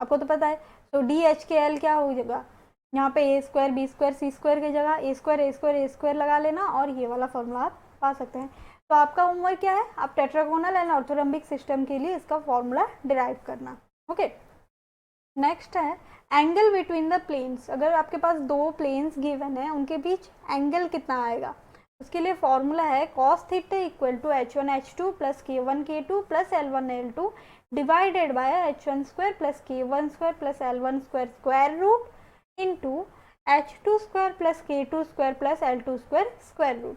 आपको तो पता है। तो DHKL क्या हो जाएगा, यहाँ पे A square B square C square की जगह A स्क्वायर लगा लेना, और ये वाला फॉर्मूला आप पा सकते हैं। तो आपका होमवर्क क्या है, आप टेट्रागोनल एंड ऑर्थोरम्बिक सिस्टम के लिए इसका फॉर्मूला डिराइव करना। ओके, नेक्स्ट है एंगल बिटवीन द प्लेन्स। अगर आपके पास दो प्लेन्स गिवन है, उनके बीच एंगल कितना आएगा, उसके लिए फॉर्मूला है cos theta equal to H1 H2 plus K1 K2 plus L1 L2 divided by H1 square plus K1 square plus L1 square square root into H2 square plus K2 square plus L2 square square root.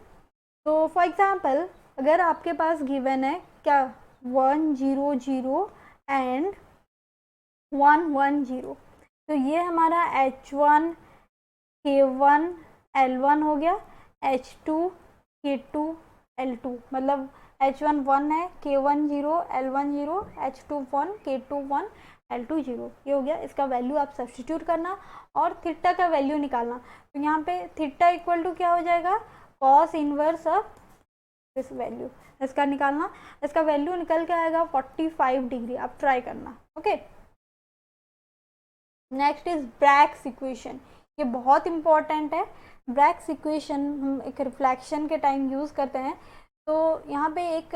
तो फॉर एग्जाम्पल अगर आपके पास गिवन है क्या, 1 0 0 एंड 1 1 0, तो ये हमारा H1 K1 L1 हो गया, H2 K2 L2, मतलब H1 1 है, K1 0, L1 0, H2 1, K2 1, L2 0, ये हो गया। इसका वैल्यू आप सब्सटीट्यूट करना और थीटा का वैल्यू निकालना। तो यहाँ पे थीटा इक्वल टू क्या हो जाएगा, cos inverse of this value, इसका निकालना। इसका वैल्यू निकल के आएगा 45 डिग्री, आप ट्राई करना। Okay, next is Bragg's equation, ये बहुत इंपॉर्टेंट है। ब्रैग्स इक्वेशन हम एक रिफ्लेक्शन के टाइम यूज़ करते हैं। तो यहाँ पे एक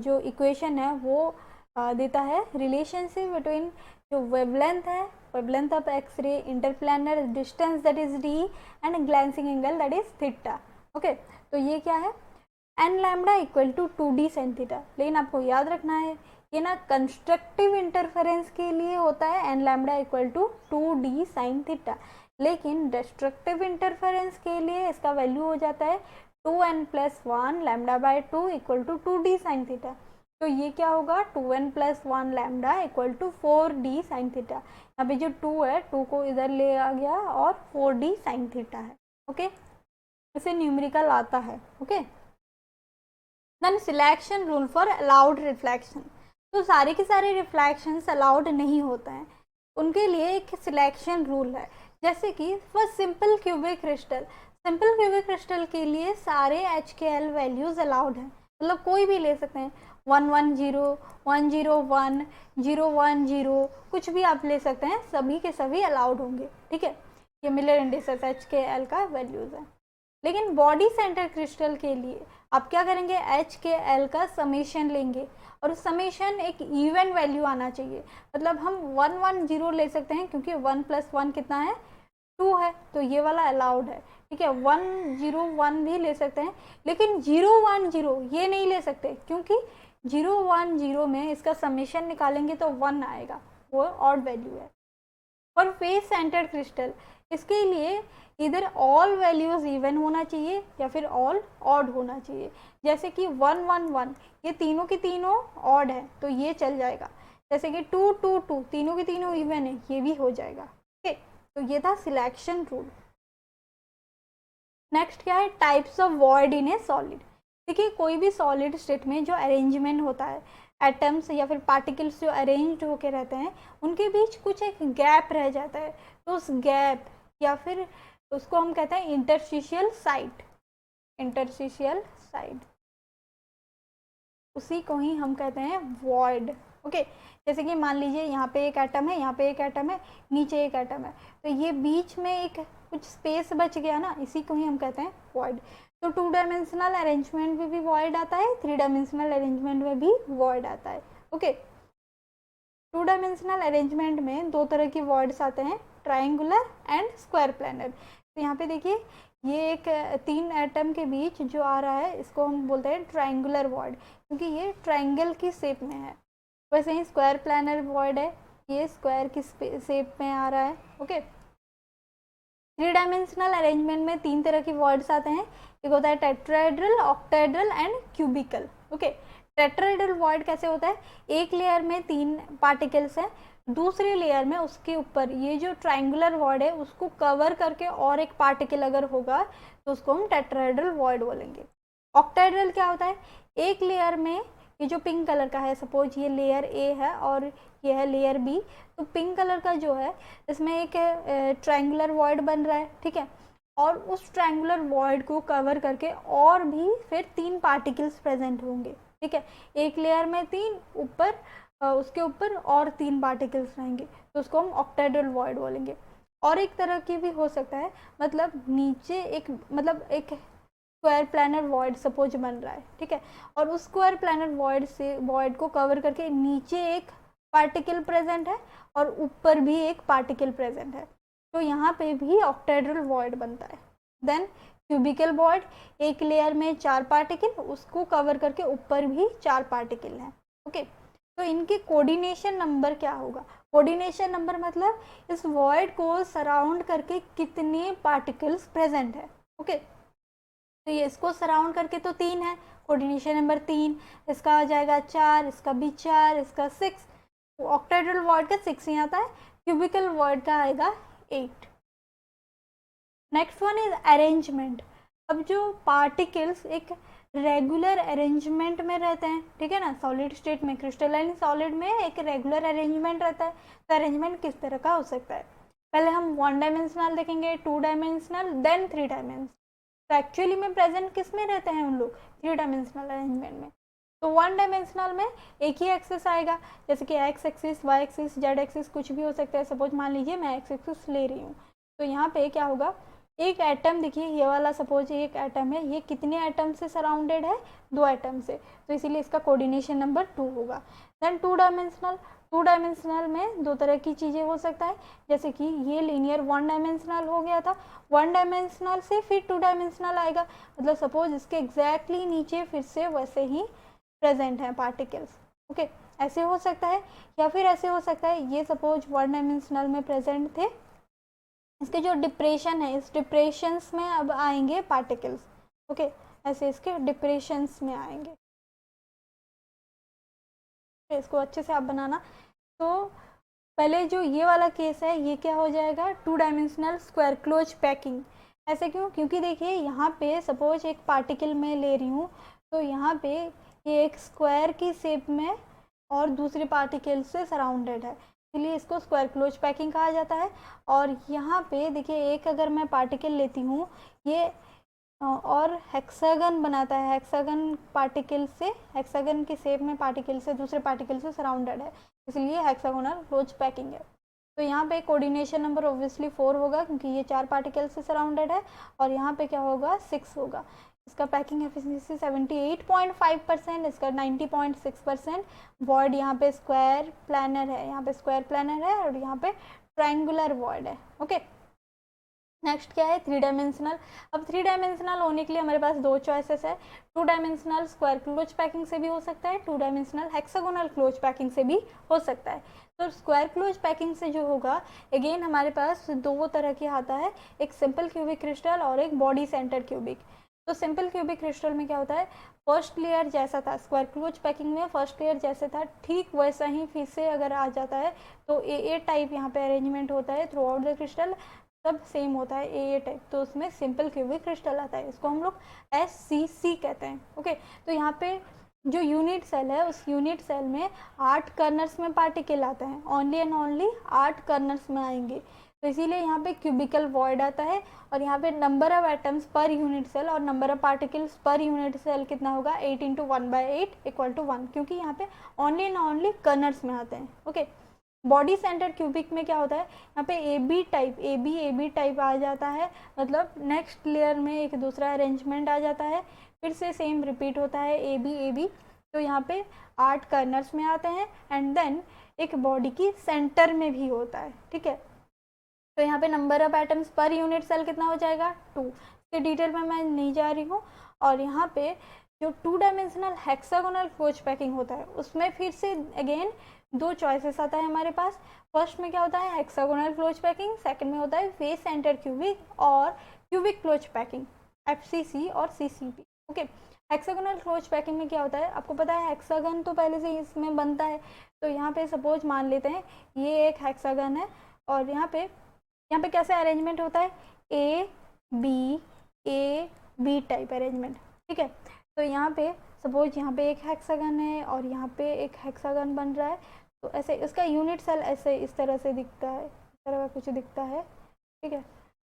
जो इक्वेशन है वो देता है रिलेशनशिप बिटवीन जो वेवलेंथ है, wavelength of X ray, interplanar distance that is d, and glancing angle that is theta. Okay, तो ये क्या है, n lambda equal to 2d sin theta. लेकिन आपको याद रखना है ये ना कंस्ट्रक्टिव इंटरफेरेंस के लिए होता है n lambda equal to 2d sin theta, लेकिन डिस्ट्रक्टिव इंटरफेरेंस के लिए इसका वैल्यू हो जाता है 2n+1 lambda by 2 equal to 2d sin theta. तो ये क्या होगा, 2n+1 lambda equal to 4d sin theta. यहाँ पे जो 2 है, 2 को इधर ले आ गया और 4d sin थीटा है। ओके, इसे न्यूमेरिकल आता है। Okay, then selection rule for allowed reflection. तो सारे के सारे रिफ्लेक्शंस अलाउड नहीं होते हैं, उनके लिए एक सिलेक्शन रूल है। जैसे कि for simple cubic crystal, simple cubic crystal के लिए सारे HKL वैल्यूज अलाउड हैं, मतलब कोई भी ले सकते हैं, 110, 101, 010, कुछ भी आप ले सकते हैं, सभी के सभी अलाउड होंगे। ठीक है, ये मिलर इंडिसेस HKL का वैल्यूज है। लेकिन बॉडी सेंटर क्रिस्टल के लिए आप क्या करेंगे, HKL का समेशन लेंगे, और उस समेशन एक इवन वैल्यू आना चाहिए। मतलब हम 110 ले सकते हैं क्योंकि 1+1 कितना है, 2 है, तो ये वाला अलाउड है। ठीक है, 101 भी ले सकते हैं, लेकिन 010 ये नहीं ले सकते क्योंकि 010 में इसका समेशन निकालेंगे तो 1 आएगा, वो ऑड वैल्यू है। और फेस सेंटर्ड क्रिस्टल, इसके लिए इधर ऑल वैल्यूज इवन होना चाहिए या फिर ऑल ऑड होना चाहिए। जैसे कि 111 ये तीनों की तीनों ऑड है तो ये चल जाएगा, जैसे कि 222 तीनों की तीनों इवन है, ये भी हो जाएगा। ओके, तो ये था सिलेक्शन रूल। नेक्स्ट क्या है, types of void in A solid. देखिए, कोई भी सॉलिड स्टेट में जो अरेंजमेंट होता है, एटम्स या फिर पार्टिकल्स जो अरेंज्ड होके रहते हैं, उनके बीच कुछ एक गैप रह जाता है, तो उस गैप या फिर उसको हम कहते हैं इंटरस्टिशियल साइट, इंटरस्टिशियल साइट, उसी को ही हम कहते हैं वॉइड। ओके, जैसे कि मान लीजिए यहाँ पे एक एटम है, यहाँ पे एक एटम है, नीचे एक एटम है, तो ये बीच में एक कुछ स्पेस बच गया ना, इसी को ही हम कहते हैं वॉइड। तो 2 डायमेंशनल अरेंजमेंट में भी वॉइड आता है, 3 डायमेंशनल अरेंजमेंट में भी वॉइड आता है। ओके, 2 डायमेंशनल अरेंजमेंट में दो तरह की वॉइड्स आते हैं, ट्राइंगुलर एंड स्क्वायर प्लैनर। तो यहाँ पे देखिए, ये एक 3 एटम के बीच जो आ रहा है, इसको हम बोलते हैं ट्राइंगुलर वॉइड, क्योंकि ये ट्राइंगल की शेप में है। वैसे ही स्क्वायर प्लैनर वॉइड है, ये स्क्वायर की शेप में आ रहा है। ओके, 3 डायमेंशनल अरेंजमेंट में 3 तरह की वॉइड्स आते हैं, एक होता है tetrahedral, octahedral and cubical. Okay, tetrahedral void कैसे होता है, एक लेयर में 3 पार्टिकल्स हैं, दूसरी लेयर में उसके ऊपर ये जो ट्राइंगुलर वॉइड है उसको कवर करके और एक पार्टिकल अगर होगा तो उसको हम टेट्राहेड्रल वॉइड बोलेंगे। ऑक्टाहेड्रल क्या होता है, एक लेयर में, ये जो पिंक कलर का है, सपोज ये लेयर ए है और ये है लेयर बी, तो पिंक कलर का जो है इसमें एक ट्रायंगुलर वॉइड बन रहा है। ठीक है, और उस ट्रायंगुलर वॉइड को कवर करके और भी फिर 3 पार्टिकल्स प्रेजेंट होंगे। ठीक है, एक लेयर में 3, ऊपर उसके ऊपर और 3 पार्टिकल्स रहेंगे, तो उसको हम ऑक्टाहेड्रल वॉइड बोलेंगे। और एक तरह की भी हो सकता है, मतलब नीचे एक, मतलब एक स्क्वायर प्लैनर वॉइड सपोज बन रहा है। ठीक है, और उस स्क्वायर प्लैनर वॉइड को कवर करके नीचे एक पार्टिकल प्रेजेंट है और ऊपर भी एक पार्टिकल प्रेजेंट है, तो यहाँ पे भी ऑक्टाहेड्रल वॉइड बनता है। देन क्यूबिकल वॉइड, एक लेयर में 4 पार्टिकल, उसको कवर करके ऊपर भी 4 पार्टिकल हैं। ओके, तो इनके कोऑर्डिनेशन नंबर क्या होगा, कोऑर्डिनेशन नंबर मतलब इस वॉइड को सराउंड करके कितने पार्टिकल्स प्रेजेंट है। ओके, तो ये इसको सराउंड करके तो 3 है, कोऑर्डिनेशन नंबर 3, इसका आ जाएगा 4, इसका भी 4, इसका 6, ऑक्टाहेड्रल वॉइड का 6 ही आता है, क्यूबिकल वॉइड का आएगा 8। Next one is arrangement. अब जो पार्टिकल्स एक रेगुलर अरेंजमेंट में रहते हैं, ठीक है ना, सॉलिड स्टेट में, क्रिस्टलाइन सॉलिड में एक रेगुलर अरेंजमेंट रहता है। तो अरेंजमेंट किस तरह का हो सकता है? पहले हम 1 डायमेंशनल देखेंगे, 2 डायमेंशनल, देन 3 डायमेंशनल। तो एक्चुअली में प्रेजेंट किस में रहते हैं उन लोग? 3 डायमेंशनल अरेंजमेंट में। तो 1 डायमेंशनल में एक ही एक्सिस आएगा, जैसे कि X axis, Y axis, Z axis, कुछ भी हो सकता है। सपोज मान लीजिए मैं एक्स एक्सिस ले रही हूँ, तो यहाँ पे क्या होगा, एक एटम, देखिए ये वाला सपोज एक एटम है, ये कितने एटम से सराउंडेड है? 2 एटम से, तो इसीलिए इसका कोऑर्डिनेशन नंबर 2 होगा। देन 2 डायमेंशनल, 2 डायमेंशनल में दो तरह की चीज़ें हो सकता है, जैसे कि ये लीनियर 1 डायमेंशनल हो गया था, 1 डायमेंशनल से फिर 2 डायमेंशनल आएगा, मतलब सपोज इसके एग्जैक्टली नीचे फिर से वैसे ही प्रेजेंट हैं पार्टिकल्स। ओके, ऐसे हो सकता है, या फिर ऐसे हो सकता है ये सपोज 1 डायमेंशनल में प्रेजेंट थे, इसके जो डिप्रेशन है, इस डिप्रेशंस में अब आएंगे पार्टिकल्स। ओके, ऐसे इसके डिप्रेशंस में आएंगे। इसको अच्छे से आप बनाना। तो पहले जो ये वाला केस है, ये क्या हो जाएगा? 2 डायमेंशनल स्क्वायर क्लोज पैकिंग। ऐसे क्यों? क्योंकि देखिए यहाँ पे सपोज एक पार्टिकल में ले रही हूँ, तो यहाँ पे ये एक स्क्वायर की शेप में और दूसरे पार्टिकल से सराउंडेड है, इसलिए इसको स्क्वायर क्लोज पैकिंग कहा जाता है। और यहाँ पे देखिए एक अगर मैं पार्टिकल लेती हूँ, ये और हेक्सागन बनाता है, हेक्सागन पार्टिकल से, हेक्सागन की शेप में पार्टिकल से, दूसरे पार्टिकल से सराउंडेड है, इसलिए हेक्सागोनल क्लोज पैकिंग है। तो यहाँ पे कोऑर्डिनेशन नंबर ऑब्वियसली 4 होगा, क्योंकि ये 4 पार्टिकल से सराउंडेड है, और यहाँ पे क्या होगा? 6 होगा। इसका पैकिंग एफिशिएंसी 78.5%, इसका 90.6%। वॉइड यहाँ पे स्क्वायर प्लानर है, यहाँ पे स्क्वायर प्लानर है, और यहाँ पे ट्रायंगुलर वॉइड है। ओके, नेक्स्ट क्या है? 3 डायमेंशनल। अब 3 डायमेंशनल होने के लिए हमारे पास 2 चॉइसेस है। 2 डायमेंशनल स्क्वायर क्लोज पैकिंग से भी हो सकता है, 2 डायमेंशनल हेक्सागोनल क्लोज पैकिंग से भी हो सकता है। तो स्क्वायर क्लोज पैकिंग से जो होगा, अगेन हमारे पास 2 तरह के आता है, एक सिंपल क्यूबिक क्रिस्टल और एक बॉडी सेंटर क्यूबिक। तो सिंपल क्यूबिक क्रिस्टल में क्या होता है, फर्स्ट लेयर जैसा था स्क्वायर क्लोज पैकिंग में, फर्स्ट लेयर जैसे था ठीक वैसा ही फिर से अगर आ जाता है, तो ए टाइप यहाँ पे अरेंजमेंट होता है थ्रू आउट द क्रिस्टल, सब सेम होता है ए टाइप, तो उसमें सिंपल क्यूबिक क्रिस्टल आता है, इसको हम लोग SCC कहते हैं। ओके, तो यहाँ पे जो यूनिट सेल है, उस यूनिट सेल में 8 कर्नर्स में पार्टिकल आते हैं, ओनली एंड ओनली 8 कर्नर्स में आएंगे, तो इसीलिए यहाँ पे क्यूबिकल वॉइड आता है। और यहाँ पे number of atoms per unit cell और नंबर ऑफ पार्टिकल्स पर यूनिट सेल कितना होगा? 8 × 1/8 = 1, क्योंकि यहाँ पे ओनली एंड ओनली कर्नर्स में आते हैं। ओके, बॉडी सेंटर क्यूबिक में क्या होता है, यहाँ पे AB टाइप आ जाता है, मतलब नेक्स्ट लेयर में एक दूसरा अरेंजमेंट आ जाता है, फिर से सेम रिपीट होता है AB। तो यहाँ पे 8 कर्नर्स में आते हैं, एंड देन एक बॉडी की सेंटर में भी होता है। ठीक है, तो यहाँ पे number of atoms per unit cell कितना हो जाएगा? 2। इसके डिटेल में मैं नहीं जा रही हूँ। और यहाँ पे जो 2 डायमेंशनल हेक्सागोनल क्लोज पैकिंग होता है, उसमें फिर से अगेन 2 चॉइसेस आता है हमारे पास। फर्स्ट में क्या होता है? हेक्सागोनल क्लोज पैकिंग, सेकंड में होता है फेस सेंटर क्यूबिक और क्यूबिक क्लोज पैकिंग, FCC और CCP। Okay, hexagonal close packing में क्या होता है, आपको पता है हेक्सागन तो पहले से इसमें बनता है, तो यहाँ पे सपोज मान लेते हैं ये एक हेक्सागन है, और यहाँ पे कैसे अरेंजमेंट होता है? A B type arrangement. ठीक है, तो यहाँ पे सपोज यहाँ पे एक हेक्सागन है और यहाँ पे एक हेक्सागन बन रहा है, तो ऐसे इसका यूनिट सेल ऐसे इस तरह से दिखता है, इस तरह का कुछ दिखता है। ठीक है,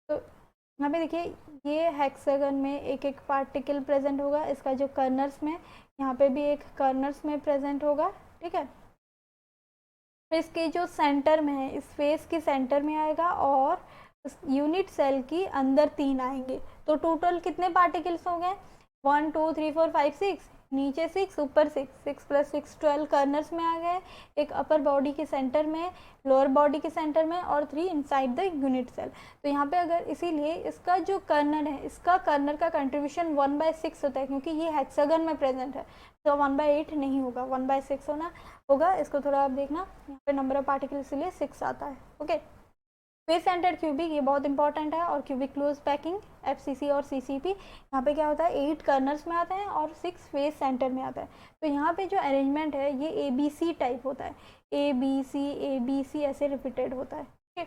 तो यहाँ पे देखिए ये हेक्सागन में एक एक पार्टिकल प्रेजेंट होगा, इसका जो कर्नर्स में, यहाँ पे भी एक कर्नर्स में प्रेजेंट होगा। ठीक है, फिर इसके जो सेंटर में है, इस फेस के सेंटर में आएगा, और यूनिट सेल की अंदर 3 आएंगे, तो टोटल कितने पार्टिकल्स हो गए? 1 2 3 4 5 6, नीचे 6 ऊपर 6, 6 + 6 12 कर्नर्स में आ गए, एक अपर बॉडी के सेंटर में, लोअर बॉडी के सेंटर में, और 3 इनसाइड द यूनिट सेल। तो यहाँ पे अगर इसीलिए इसका जो कर्नर है, इसका कर्नर का कंट्रीब्यूशन 1/6 होता है, क्योंकि ये हेक्सागन में प्रेजेंट है, तो 1/8 नहीं होगा, 1/6 होगा। इसको थोड़ा आप देखना, यहाँ पे नंबर ऑफ पार्टिकल इसलिए 6 आता है। ओके, फेस सेंटर क्यूबिक ये बहुत इंपॉर्टेंट है, और क्यूबिक क्लोज पैकिंग FCC और CCP, यहाँ पे क्या होता है 8 कर्नर्स में आते हैं और 6 फेस सेंटर में आता है। तो यहाँ पे जो अरेंजमेंट है ये ABC टाइप होता है, ABC ऐसे रिपीटेड होता है। ठीक है,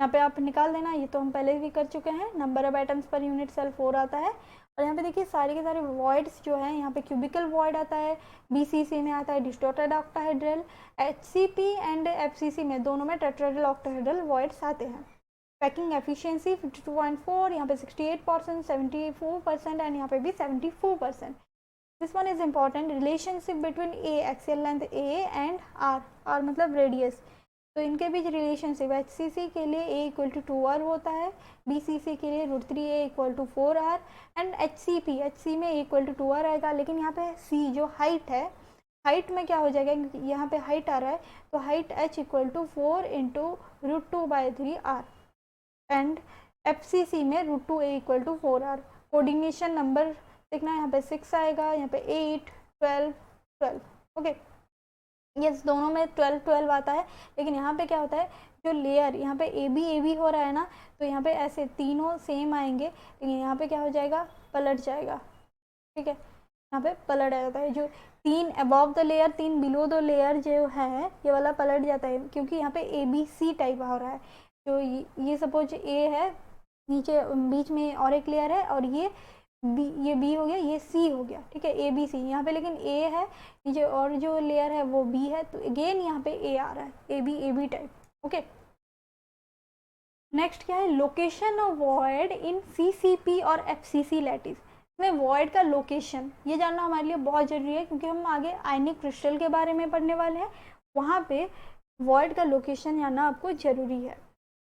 यहाँ पे आप निकाल देना, ये तो हम पहले भी कर चुके हैं। Number of atoms per unit cell 4 आता है। और यहाँ पे देखिए सारे के सारे वॉइड्स जो हैं, यहाँ पे क्यूबिकल वॉइड आता है, बीसीसी में आता है distorted octahedral, HCP and FCC में दोनों में टेट्राहेड्रल ऑक्टाहेड्रल वॉइड्स आते हैं। पैकिंग एफिशिएंसी 52.4, यहाँ पे 68%, 74% एंड यहाँ पे भी 74%। This one is important, relationship between A, axial length A and R, R मतलब रेडियस, तो इनके बीच रिलेशनशिप HCC के लिए A इक्वल टू 2R होता है, BCC के लिए √3A equal to 4R and HC में A इक्वल टू 2R आएगा। लेकिन यहाँ पे C जो हाइट है, हाइट में क्या हो जाएगा, यहाँ पे हाइट आ रहा है तो height H equal to 4 into √2/3R and FCC में √2A equal to 4R। Coordination number देखना, यहाँ पे 6 आएगा, यहाँ पे 8, 12, 12। ओके, यस दोनों में 12, 12 आता है। लेकिन यहाँ पे क्या होता है, जो लेयर यहाँ पे ए बी हो रहा है ना, तो यहाँ पे ऐसे तीनों सेम आएंगे, लेकिन यहाँ पे क्या हो जाएगा, पलट जाएगा। ठीक है, यहाँ पे पलट जाता है, जो 3 above the layer 3 below the layer जो है, ये वाला पलट जाता है, क्योंकि यहाँ पे ABC टाइप हो रहा है। जो ये सपोज A है, नीचे बीच में और एक लेयर है, और ये B हो गया, ये C हो गया। ठीक है, ABC यहाँ पे, लेकिन A है नीचे और जो लेयर है वो B है, तो अगेन यहाँ पे A आ रहा है, AB टाइप। ओके, नेक्स्ट क्या है, location of void in CCP और FCC लैटिस। इसमें वॉइड का लोकेशन ये जानना हमारे लिए बहुत जरूरी है, क्योंकि हम आगे आयनिक क्रिस्टल के बारे में पढ़ने वाले हैं, वहाँ पे वॉइड का लोकेशन जानना आपको जरूरी है।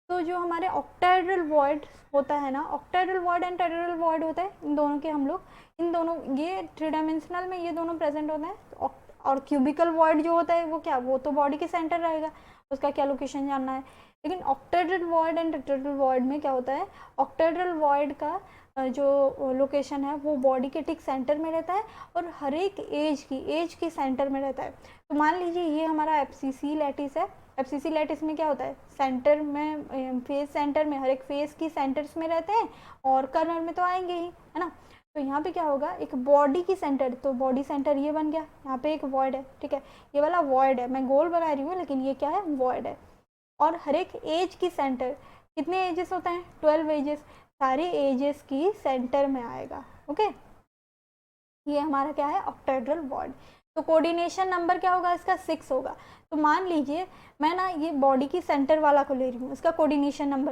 तो जो हमारे ऑक्टाहेड्रल वॉइड होता है ना, octahedral void and tetrahedral void होता है, इन दोनों के हम लोग, इन दोनों ये 3 डायमेंशनल में ये दोनों प्रेजेंट होते हैं। और क्यूबिकल वॉइड जो होता है वो क्या, वो तो बॉडी के सेंटर रहेगा, उसका क्या लोकेशन जानना है। लेकिन octahedral void and tetrahedral void में क्या होता है, ऑक्टाहेड्रल वॉइड का जो लोकेशन है वो बॉडी के ठीक सेंटर में रहता है, और हर एक एज की सेंटर में रहता है। तो मान लीजिए ये हमारा FCC लैटिस है। FCC लैटिस में क्या होता है, सेंटर में, फेस सेंटर में, हर एक फेस की सेंटर्स में रहते हैं, और कर्नर में तो आएंगे ही, है ना। तो यहाँ पे क्या होगा, एक बॉडी की सेंटर, तो बॉडी सेंटर ये बन गया, यहाँ पे एक वॉइड है। ठीक है, ये वाला वॉइड है, मैं गोल बना रही हूँ, लेकिन ये क्या है, वॉइड है। और हर एक एज की सेंटर, कितने एजेस होते हैं, 12 एजेस, सारे एजेस की सेंटर में आएगा। ओके, ये हमारा क्या है, ऑक्टाहेड्रल वॉइड। तो कोऑर्डिनेशन नंबर क्या होगा इसका, 6 होगा। तो मान लीजिए मैं ना ये बॉडी की सेंटर वाला को ले रही हूँ, इसका कोऑर्डिनेशन नंबर,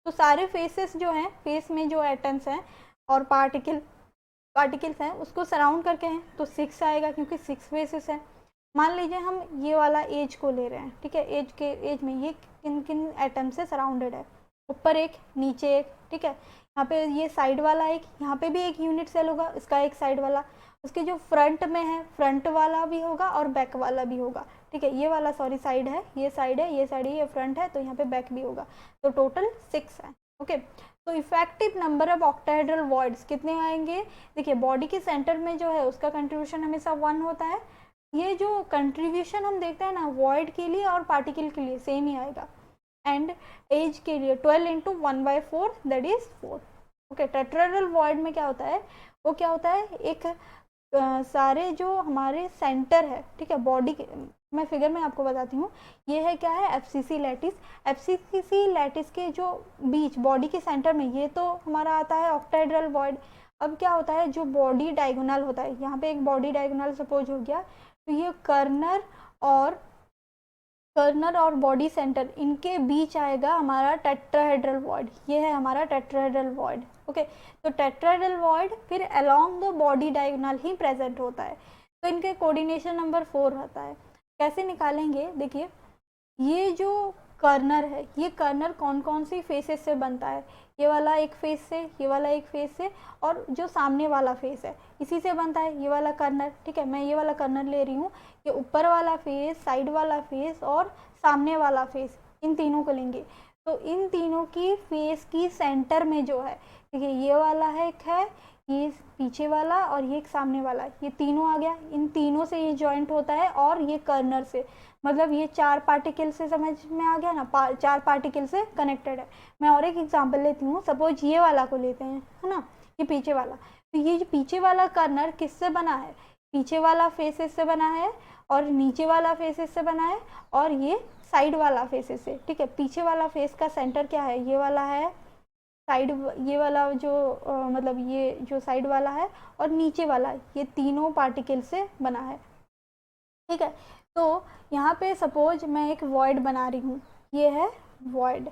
तो सारे फेसेस जो हैं, फेस में जो एटम्स हैं और पार्टिकल्स हैं, उसको सराउंड करके हैं, तो 6 आएगा, क्योंकि 6 फेसेस हैं। मान लीजिए हम ये वाला एज को ले रहे हैं। ठीक है, एज में ये किन किन एटम से सराउंडेड है, ऊपर एक, नीचे एक। ठीक है, यहाँ पे ये साइड वाला एक, यहाँ पे भी एक यूनिट सेल होगा, इसका एक साइड वाला, उसके जो फ्रंट में है, फ्रंट वाला भी होगा और बैक वाला भी होगा। ठीक है, ये वाला सॉरी साइड है, ये साइड है, ये साइड है, ये फ्रंट है, तो यहाँ पे बैक भी होगा, तो टोटल 6 है। ओके, तो effective number of octahedral voids कितने आएंगे, देखिए बॉडी के सेंटर में जो है उसका कंट्रीब्यूशन हमेशा 1 होता है। ये जो कंट्रीब्यूशन हम देखते हैं ना, वॉइड के लिए और पार्टिकल के लिए सेम ही आएगा, एंड एज के लिए 12 into 1/4 that is 4। Okay, tetrahedral void में क्या होता है, वो क्या होता है, एक सारे जो हमारे सेंटर है, ठीक है, बॉडी के, मैं फिगर में आपको बताती हूँ, ये है क्या है, FCC लैटिस। FCC लैटिस के जो बीच बॉडी के सेंटर में, ये तो हमारा आता है ऑक्टाहेड्रल वॉइड। अब क्या होता है, जो बॉडी डायगोनल होता है, यहाँ पे एक बॉडी डायगोनल सपोज हो गया, तो ये कर्नर और बॉडी सेंटर, इनके बीच आएगा हमारा टेट्राहेड्रल वॉइड। ये है हमारा टेट्राहेड्रल वॉइड। ओके, तो टेट्राहेड्रल वॉइड फिर along the body diagonal he present होता है, तो इनके कोऑर्डिनेशन नंबर 4 रहता है। कैसे निकालेंगे, देखिए ये जो कर्नर है, ये कर्नर कौन कौन सी फेसेस से बनता है, ये वाला एक फेस से, ये वाला एक फेस से, और जो सामने वाला फेस है इसी से बनता है ये वाला कर्नर। ठीक है, मैं ये वाला कर्नर ले रही हूँ, ये ऊपर वाला फेस, साइड वाला फेस और सामने वाला फेस, इन तीनों को लेंगे। तो इन तीनों की फेस की सेंटर में जो है, देखिए ये वाला है, एक है ये पीछे वाला और ये एक सामने वाला, ये तीनों आ गया, इन तीनों से ये जॉइंट होता है, और ये कर्नर से, मतलब ये 4 पार्टिकल से, समझ में आ गया ना, 4 पार्टिकल से कनेक्टेड है। मैं और एक एग्जांपल लेती हूँ, सपोज ये वाला को लेते हैं, है ना, ये पीछे वाला, तो ये जो पीछे वाला कर्नर किससे बना है, पीछे वाला फेस इससे बना है और नीचे वाला फेस इससे बना है और ये साइड वाला फेस इससे, ठीक है। पीछे वाला फेस का सेंटर क्या है, ये वाला है, साइड ये वाला जो मतलब ये जो साइड वाला है और नीचे वाला, ये तीनों पार्टिकल से बना है, ठीक है। तो यहाँ पे सपोज मैं एक वॉइड बना रही हूँ, ये है वॉइड।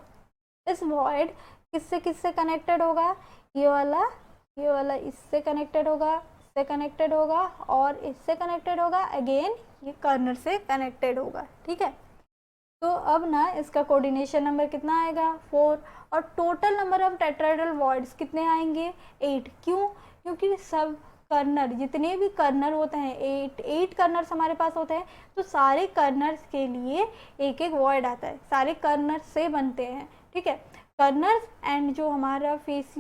इस वॉइड किससे किससे कनेक्टेड होगा, ये वाला इससे कनेक्टेड होगा, इससे कनेक्टेड होगा और इससे कनेक्टेड होगा, अगेन ये कॉर्नर से कनेक्टेड होगा, ठीक है। तो अब ना इसका कोऑर्डिनेशन नंबर कितना आएगा 4 और total number of tetrahedral voids कितने आएंगे 8। क्यों, क्योंकि सब कर्नर, जितने भी कर्नर होते हैं 8 कर्नर्स हमारे पास होते हैं, तो सारे कर्नर्स के लिए एक एक वॉइड आता है, सारे कर्नर्स से बनते हैं, ठीक है। कर्नर्स एंड जो हमारा फेस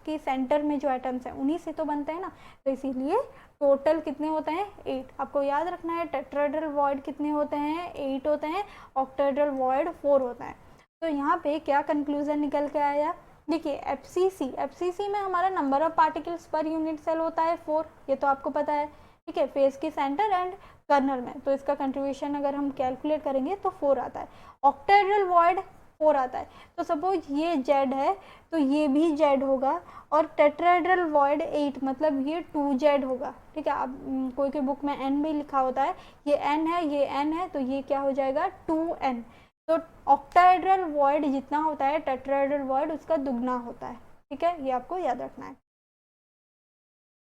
के सेंटर में जो एटम्स हैं उन्हीं से तो बनते हैं ना, तो इसीलिए टोटल कितने होते हैं 8। आपको याद रखना है टेट्राहेड्रल वॉइड कितने होते हैं 8 होते हैं, ऑक्टाहेड्रल वॉइड 4 होता है। तो यहाँ पे क्या कंक्लूजन निकल के आया, देखिए एफसीसी में हमारा नंबर ऑफ पार्टिकल्स पर यूनिट सेल होता है 4, ये तो आपको पता है, ठीक है। फेस के सेंटर एंड कर्नर में, तो इसका कंट्रीब्यूशन अगर हम कैलकुलेट करेंगे तो 4 आता है। ऑक्टाहेड्रल वॉइड 4 आता है, तो सपोज ये जेड है तो ये भी जेड होगा और टेट्राहेड्रल वॉइड 8 मतलब ये 2 जेड होगा, ठीक है। अब कोई के बुक में एन भी लिखा होता है, ये एन है ये एन है, तो ये क्या हो जाएगा 2n। तो ऑक्टाहेड्रल वॉइड जितना होता है टेट्राहेड्रल वॉइड उसका दुगना होता है, ठीक है, ये आपको याद रखना है।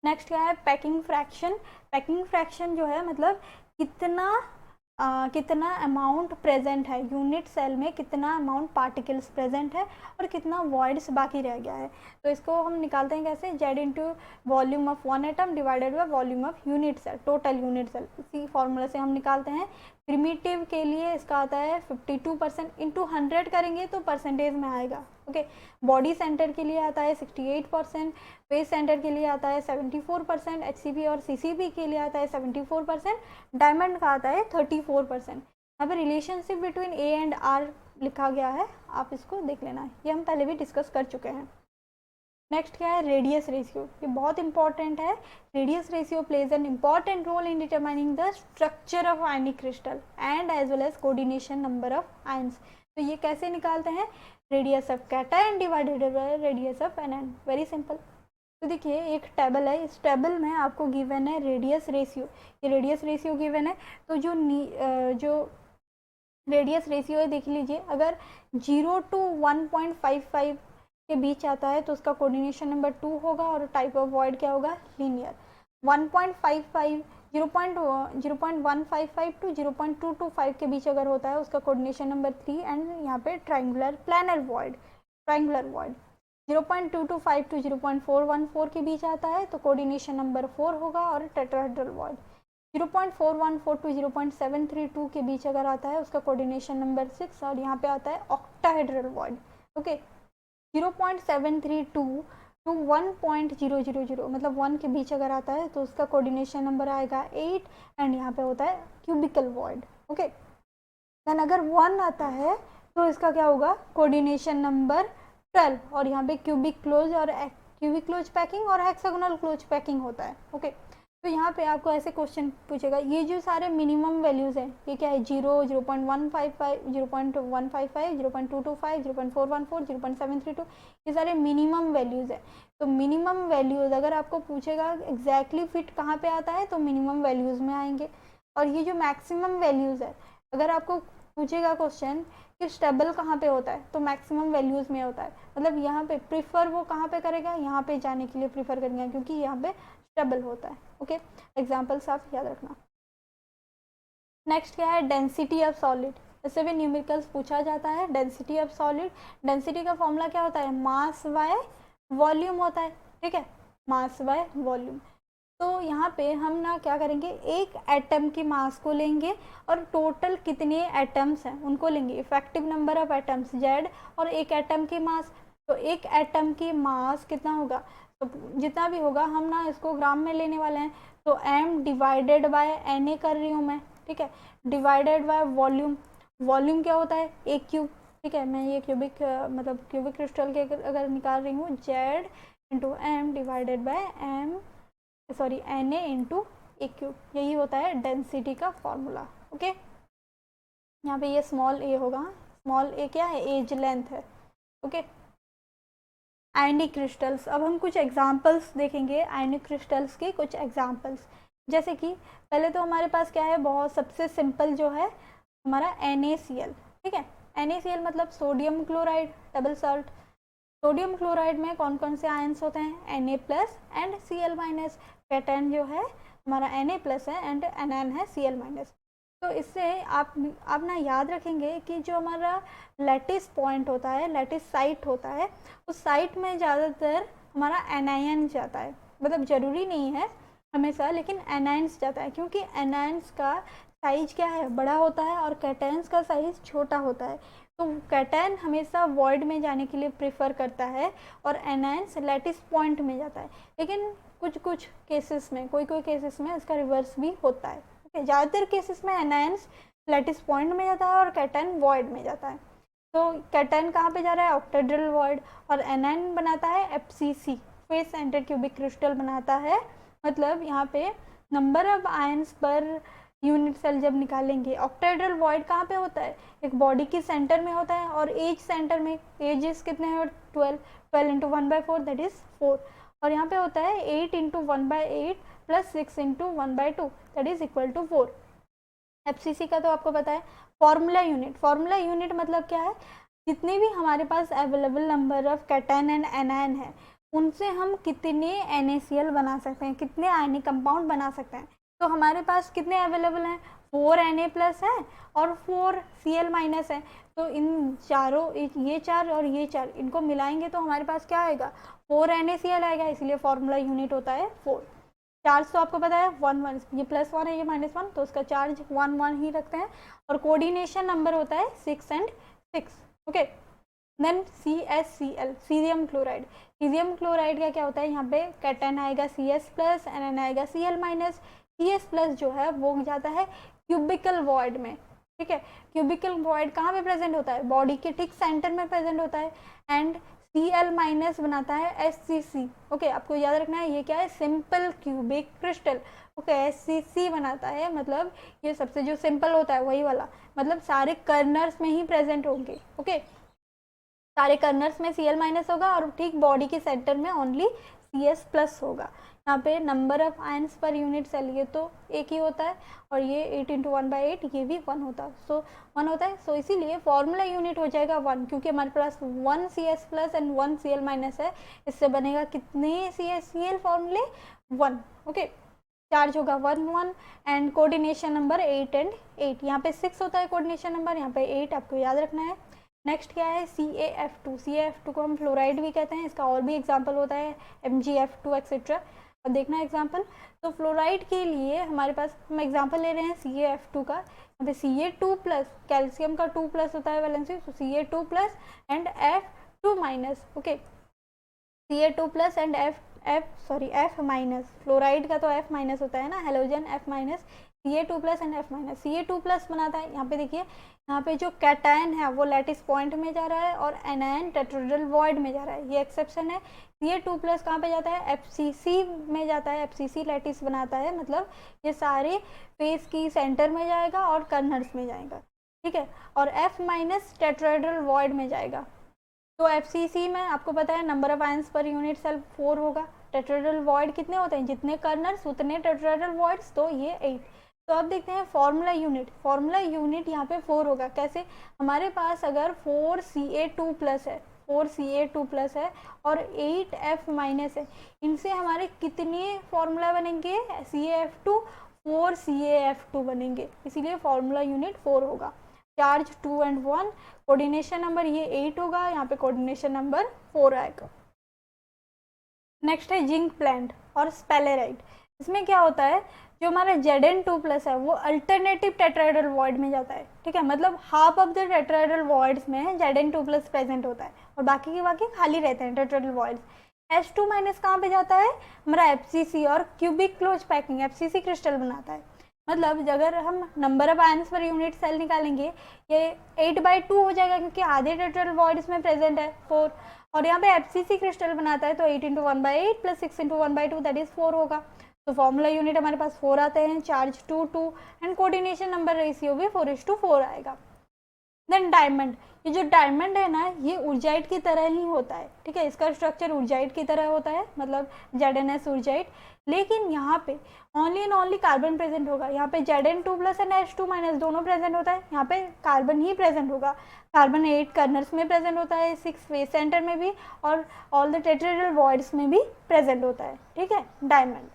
नेक्स्ट क्या है पैकिंग फ्रैक्शन। पैकिंग फ्रैक्शन जो है मतलब कितना अमाउंट प्रेजेंट है यूनिट सेल में, कितना अमाउंट पार्टिकल्स प्रेजेंट है और कितना वॉइड्स बाकी रह गया है। तो इसको हम निकालते हैं कैसे, Z into volume of one atom divided by volume of unit cell, total unit cell, इसी फॉर्मूला से हम निकालते हैं। प्रिमिटिव के लिए इसका आता है 52% इंटू 100 करेंगे तो परसेंटेज में आएगा, ओके। बॉडी सेंटर के लिए आता है 68%, फेस सेंटर के लिए आता है 74%, एचसीपी और सीसीपी के लिए आता है 74%, डायमंड का आता है 34%। यहाँ पे relationship between A and R लिखा गया है, आप इसको देख लेना है, ये हम पहले भी डिस्कस कर चुके हैं। नेक्स्ट क्या है रेडियस रेशियो, ये बहुत इंपॉर्टेंट है। Radius ratio plays an important role in determining the structure of ionic crystal and as well as coordination number of ions. तो ये कैसे निकालते हैं, radius of cation divided by radius of anion, very simple. तो देखिए एक टेबल है, इस टेबल में आपको गिवन है रेडियस रेशियो, ये रेडियस रेशियो गिवन है। तो जो रेडियस रेशियो है देख लीजिए, अगर 0 to 1.55 के बीच आता है तो उसका कोऑर्डिनेशन नंबर 2 होगा और टाइप ऑफ वॉइड क्या होगा लीनियर। 1.55 0.155 टू 0.225 के बीच अगर होता है उसका कोऑर्डिनेशन नंबर 3 एंड यहाँ पे ट्रायंगुलर प्लानर वॉइड 0.225 टू 0.414 के बीच आता है तो कोऑर्डिनेशन नंबर 4 होगा और टेट्राहेड्रल वॉइड 0.414 टू 0.732 के बीच अगर आता है उसका कोऑर्डिनेशन नंबर 6 और यहाँ पे आता है ऑक्टाहेड्रल वॉइड, ओके। 0.732 टू 1.000 मतलब 1 के बीच अगर आता है तो उसका कोऑर्डिनेशन नंबर आएगा 8 एंड यहाँ पे होता है क्यूबिकल वॉइड, ओके। देन अगर 1 आता है तो इसका क्या होगा कोऑर्डिनेशन नंबर 12 और यहाँ पे क्यूबिक क्लोज पैकिंग और हेक्सागोनल क्लोज पैकिंग होता है, ओके। तो यहाँ पे आपको ऐसे क्वेश्चन पूछेगा, ये जो सारे मिनिमम वैल्यूज़ हैं ये क्या है 0, 0.155, 0.155, 0.225, 0.414, 0.732, ये सारे मिनिमम वैल्यूज़ हैं। तो मिनिमम वैल्यूज़ अगर आपको पूछेगा एग्जैक्टली फिट कहाँ पे आता है तो मिनिमम वैल्यूज़ में आएंगे। और ये जो मैक्सिमम वैल्यूज़ है अगर आपको पूछेगा क्वेश्चन कि स्टेबल कहाँ पे होता है तो मैक्सिमम वैल्यूज़ में होता है, मतलब यहाँ पे प्रीफर वो कहाँ पे करेगा, यहाँ पे जाने के लिए प्रीफर करेंगे क्योंकि यहाँ पे स्टेबल होता है, ओके। एग्जाम्पल्स आप याद रखना। नेक्स्ट क्या है डेंसिटी ऑफ सॉलिड, इससे भी न्यूमेरिकल्स पूछा जाता है। डेंसिटी ऑफ सॉलिड, डेंसिटी का फॉर्मूला क्या होता है मास बाय वॉल्यूम होता है, ठीक है, मास बाय वॉल्यूम। तो यहाँ पे हम ना क्या करेंगे एक एटम की मास को लेंगे और टोटल कितने एटम्स हैं उनको लेंगे, effective number of atoms Z और एक एटम की मास, तो एक एटम की मास कितना होगा तो जितना भी होगा हम ना इसको ग्राम में लेने वाले हैं, तो m डिवाइडेड बाय Na कर रही हूँ मैं, ठीक है, डिवाइडेड बाय वॉल्यूम। वॉल्यूम क्या होता है एक क्यूब, ठीक है, मैं ये क्यूबिक मतलब क्यूबिक क्रिस्टल के अगर निकाल रही हूँ Z into M divided by Na into cube, यही होता है डेंसिटी का फॉर्मूला। ओके, यहाँ पे ये स्मॉल ए होगा, स्मॉल ए क्या है, एज लेंथ है। ओके, आयनिक क्रिस्टल्स, अब हम कुछ एग्जांपल्स देखेंगे आयनिक क्रिस्टल्स के, कुछ एग्जांपल्स। जैसे कि पहले तो हमारे पास क्या है, बहुत सबसे सिंपल जो है हमारा NaCl, ठीक है। NaCl मतलब sodium chloride double salt. Sodium chloride में कौन कौन से आयंस होते हैं, Na plus and Cl minus. Cation जो है हमारा Na प्लस है एंड एनायन है Cl माइनस। तो इससे आप ना याद रखेंगे कि जो हमारा लैटिस पॉइंट होता है, लैटिस साइट होता है, उस साइट में ज़्यादातर हमारा एनायन जाता है। मतलब ज़रूरी नहीं है हमेशा, लेकिन एनायंस जाता है, क्योंकि एनायंस का साइज क्या है, बड़ा होता है, और कैटन्स का साइज छोटा होता है। तो कैटन हमेशा वॉइड में जाने के लिए प्रेफर करता है और एनायंस लैटिस पॉइंट में जाता है। लेकिन कुछ कुछ केसेस में, कोई केसेस में इसका रिवर्स भी होता है। ओके, ज़्यादातर केसेस में एनायंस लैटिस पॉइंट में जाता है और कैटन वॉइड में जाता है। तो कैटन कहाँ पे जा रहा है, ऑक्टाहेड्रल वॉइड, और एनायन बनाता है FCC, face centred cubic crystal बनाता है। मतलब यहाँ पे number of ions per unit cell जब निकालेंगे, ऑक्टाहेड्रल वॉइड कहाँ पे होता है, एक बॉडी के सेंटर में होता है, और एज सेंटर में, एजेस कितने हैं 12, 12 इंटू 1/4 दैट इज 4, और यहाँ पे होता है 8 इंटू 1/8 plus 6 into 1/2 that is equal to 4। FCC का तो आपको पता है। फॉर्मूला यूनिट, फॉर्मूला यूनिट मतलब क्या है, जितने भी हमारे पास available number of cation and anion है, उनसे हम कितने NaCl बना सकते हैं, कितने आयनिक कंपाउंड बना सकते हैं। तो हमारे पास कितने अवेलेबल हैं, 4 Na प्लस है और 4 Cl माइनस है। तो इन चारों, ये 4 और ये 4, इनको मिलाएंगे तो हमारे पास क्या आएगा, 4 NaCl आएगा, इसलिए फॉर्मूला यूनिट होता है 4। चार्ज तो आपको पता है 1 1, ये +1 है, ये -1, तो उसका चार्ज 1 1 ही रखते हैं, और कोऑर्डिनेशन नंबर होता है 6 and 6। Okay, then CaCl, cerium chloride. Cerium chloride का क्या होता है, यहाँ पे कैटन आएगा CS प्लस, एनायन आएगा Cl माइनस। CS प्लस जो है वो जाता है क्यूबिकल वॉइड में, ठीक है। क्यूबिकल वॉइड कहाँ पे प्रेजेंट होता है, बॉडी के ठीक सेंटर में प्रेजेंट होता है, एंड Cl माइनस बनाता है SCC। ओके, आपको याद रखना है ये क्या है, simple cubic crystal. Okay, SCC बनाता है, मतलब ये सबसे जो सिंपल होता है वही वाला, मतलब सारे कर्नर्स में ही प्रेजेंट होंगे। ओके, सारे कर्नर्स में Cl माइनस होगा, और ठीक बॉडी के सेंटर में ओनली CS प्लस होगा। यहाँ पे number of ions per unit cell, ये तो एक ही होता है, और ये 8 इंटू 1/8, ये भी 1 होता है, सो 1 होता है। सो इसीलिए फॉर्मूला यूनिट हो जाएगा 1, क्योंकि हमारे पास 1 CS plus and 1 Cl minus है। इससे बनेगा कितने CL फॉर्मूले, 1। ओके, चार्ज होगा 1 1, एंड कोऑर्डिनेशन नंबर 8 and 8। यहाँ पे 6 होता है कोऑर्डिनेशन नंबर, यहाँ पे 8 आपको याद रखना है। नेक्स्ट क्या है, CaF2। CaF2 को हम फ्लोराइड भी कहते हैं, इसका और भी एग्जाम्पल होता है MgF2 एक्सेट्रा। अब देखना एग्जाम्पल, तो फ्लोराइड के लिए हमारे पास हम एग्जाम्पल ले रहे हैं CaF2 का। यहाँ पे Ca2 प्लस, कैल्शियम का 2 प्लस होता है वैलेंसी, तो Ca2 plus and F2 minus. Okay, Ca2 plus and F minus. Fluoride का तो F माइनस होता है ना, halogen F minus, Ca2 plus and F minus. Ca2 plus बनाता है, यहाँ पे देखिए, यहाँ पे जो कैटायन है वो लैटिस पॉइंट में जा रहा है, और एनायन टेट्राहेड्रल वॉइड में जा रहा है, ये एक्सेप्शन है। Ca2 प्लस कहाँ पे जाता है, FCC में जाता है, FCC लैटिस बनाता है, मतलब ये सारे फेस की सेंटर में जाएगा और कर्नर्स में जाएगा, ठीक है। और F माइनस टेट्राहेड्रल वॉइड में जाएगा। तो FCC में आपको पता है number of ions per unit cell 4 होगा। टेट्राहेड्रल वॉइड कितने होते हैं, जितने कर्नर्स उतने टेट्राहेड्रल वॉइड्स, तो ये 8। तो अब देखते हैं फॉर्मूला यूनिट। फॉर्मूला यूनिट यहाँ पे 4 होगा, कैसे, हमारे पास अगर 4 Ca2 प्लस है, 4 Ca2 प्लस है और 8 F माइनस है, इनसे हमारे कितने फॉर्मूला बनेंगे, CaF2, 4 CaF2 बनेंगे, इसीलिए फॉर्मूला यूनिट 4 होगा। चार्ज 2 and 1, कोऑर्डिनेशन नंबर ये 8 होगा, यहाँ पे कोऑर्डिनेशन नंबर 4 आएगा। नेक्स्ट है जिंक प्लांट और स्पेलेराइट। इसमें क्या होता है, जो हमारा Zn2 प्लस है वो अल्टरनेटिव टेट्राहेड्रल वॉइड में जाता है, ठीक है। मतलब half of the tetrahedral voids में Zn2 प्लस प्रेजेंट होता है, और बाकी के बाकी खाली रहते हैं टेट्राहेड्रल वॉइड्स। H2 माइनस कहाँ पे जाता है, हमारा FCC और cubic close packing FCC crystal बनाता है। मतलब अगर हम number of ions per unit cell निकालेंगे, ये 8/2 हो जाएगा, क्योंकि आधे टेट्राहेड्रल वॉइड्स में प्रेजेंट है 4, और यहाँ पे FCC क्रिस्टल बनाता है, तो 8 इंटू 1/8 प्लस 6 इंटू 1/2 दैट इज 4 होगा। तो फॉर्मूला यूनिट हमारे पास 4 आते हैं, charge 2 2 and coordination number ratio भी 4:4 आएगा। देन डायमंड, ये जो डायमंड है ना ये ऊर्जाइट की तरह ही होता है, ठीक है, इसका स्ट्रक्चर ऊर्जाइट की तरह होता है, मतलब ZnS ऊर्जाइट, लेकिन यहाँ पे only and only carbon present होगा। यहाँ पे Zn2+ एंड H2- दोनों प्रेजेंट होता है, यहाँ पे कार्बन ही प्रेजेंट होगा। कार्बन 8 कर्नल्स में प्रेजेंट होता है, 6 फेस सेंटर में भी, और ऑल द टेट्राहेड्रल वॉइड्स में भी प्रेजेंट होता है, ठीक है, डायमंड।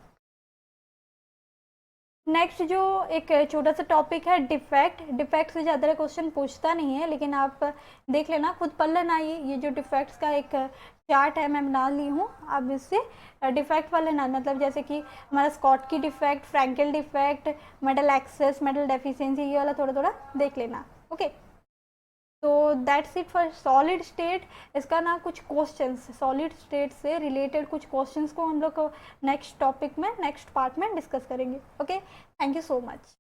नेक्स्ट जो एक छोटा सा टॉपिक है डिफेक्ट। डिफेक्ट से ज़्यादा क्वेश्चन पूछता नहीं है, लेकिन आप देख लेना, खुद पढ़ लेना। ये जो डिफेक्ट्स का एक चार्ट है मैं बना ली हूँ, आप इससे डिफेक्ट पढ़ लेना। मतलब जैसे कि हमारा Schottky defect, Frenkel defect, metal excess, metal deficiency, ये वाला थोड़ा थोड़ा देख लेना। ओके, तो that's it for solid state. इसका ना कुछ क्वेश्चंस सॉलिड स्टेट से रिलेटेड कुछ क्वेश्चंस को हम लोग नेक्स्ट टॉपिक में, नेक्स्ट पार्ट में डिस्कस करेंगे। Okay, thank you so much.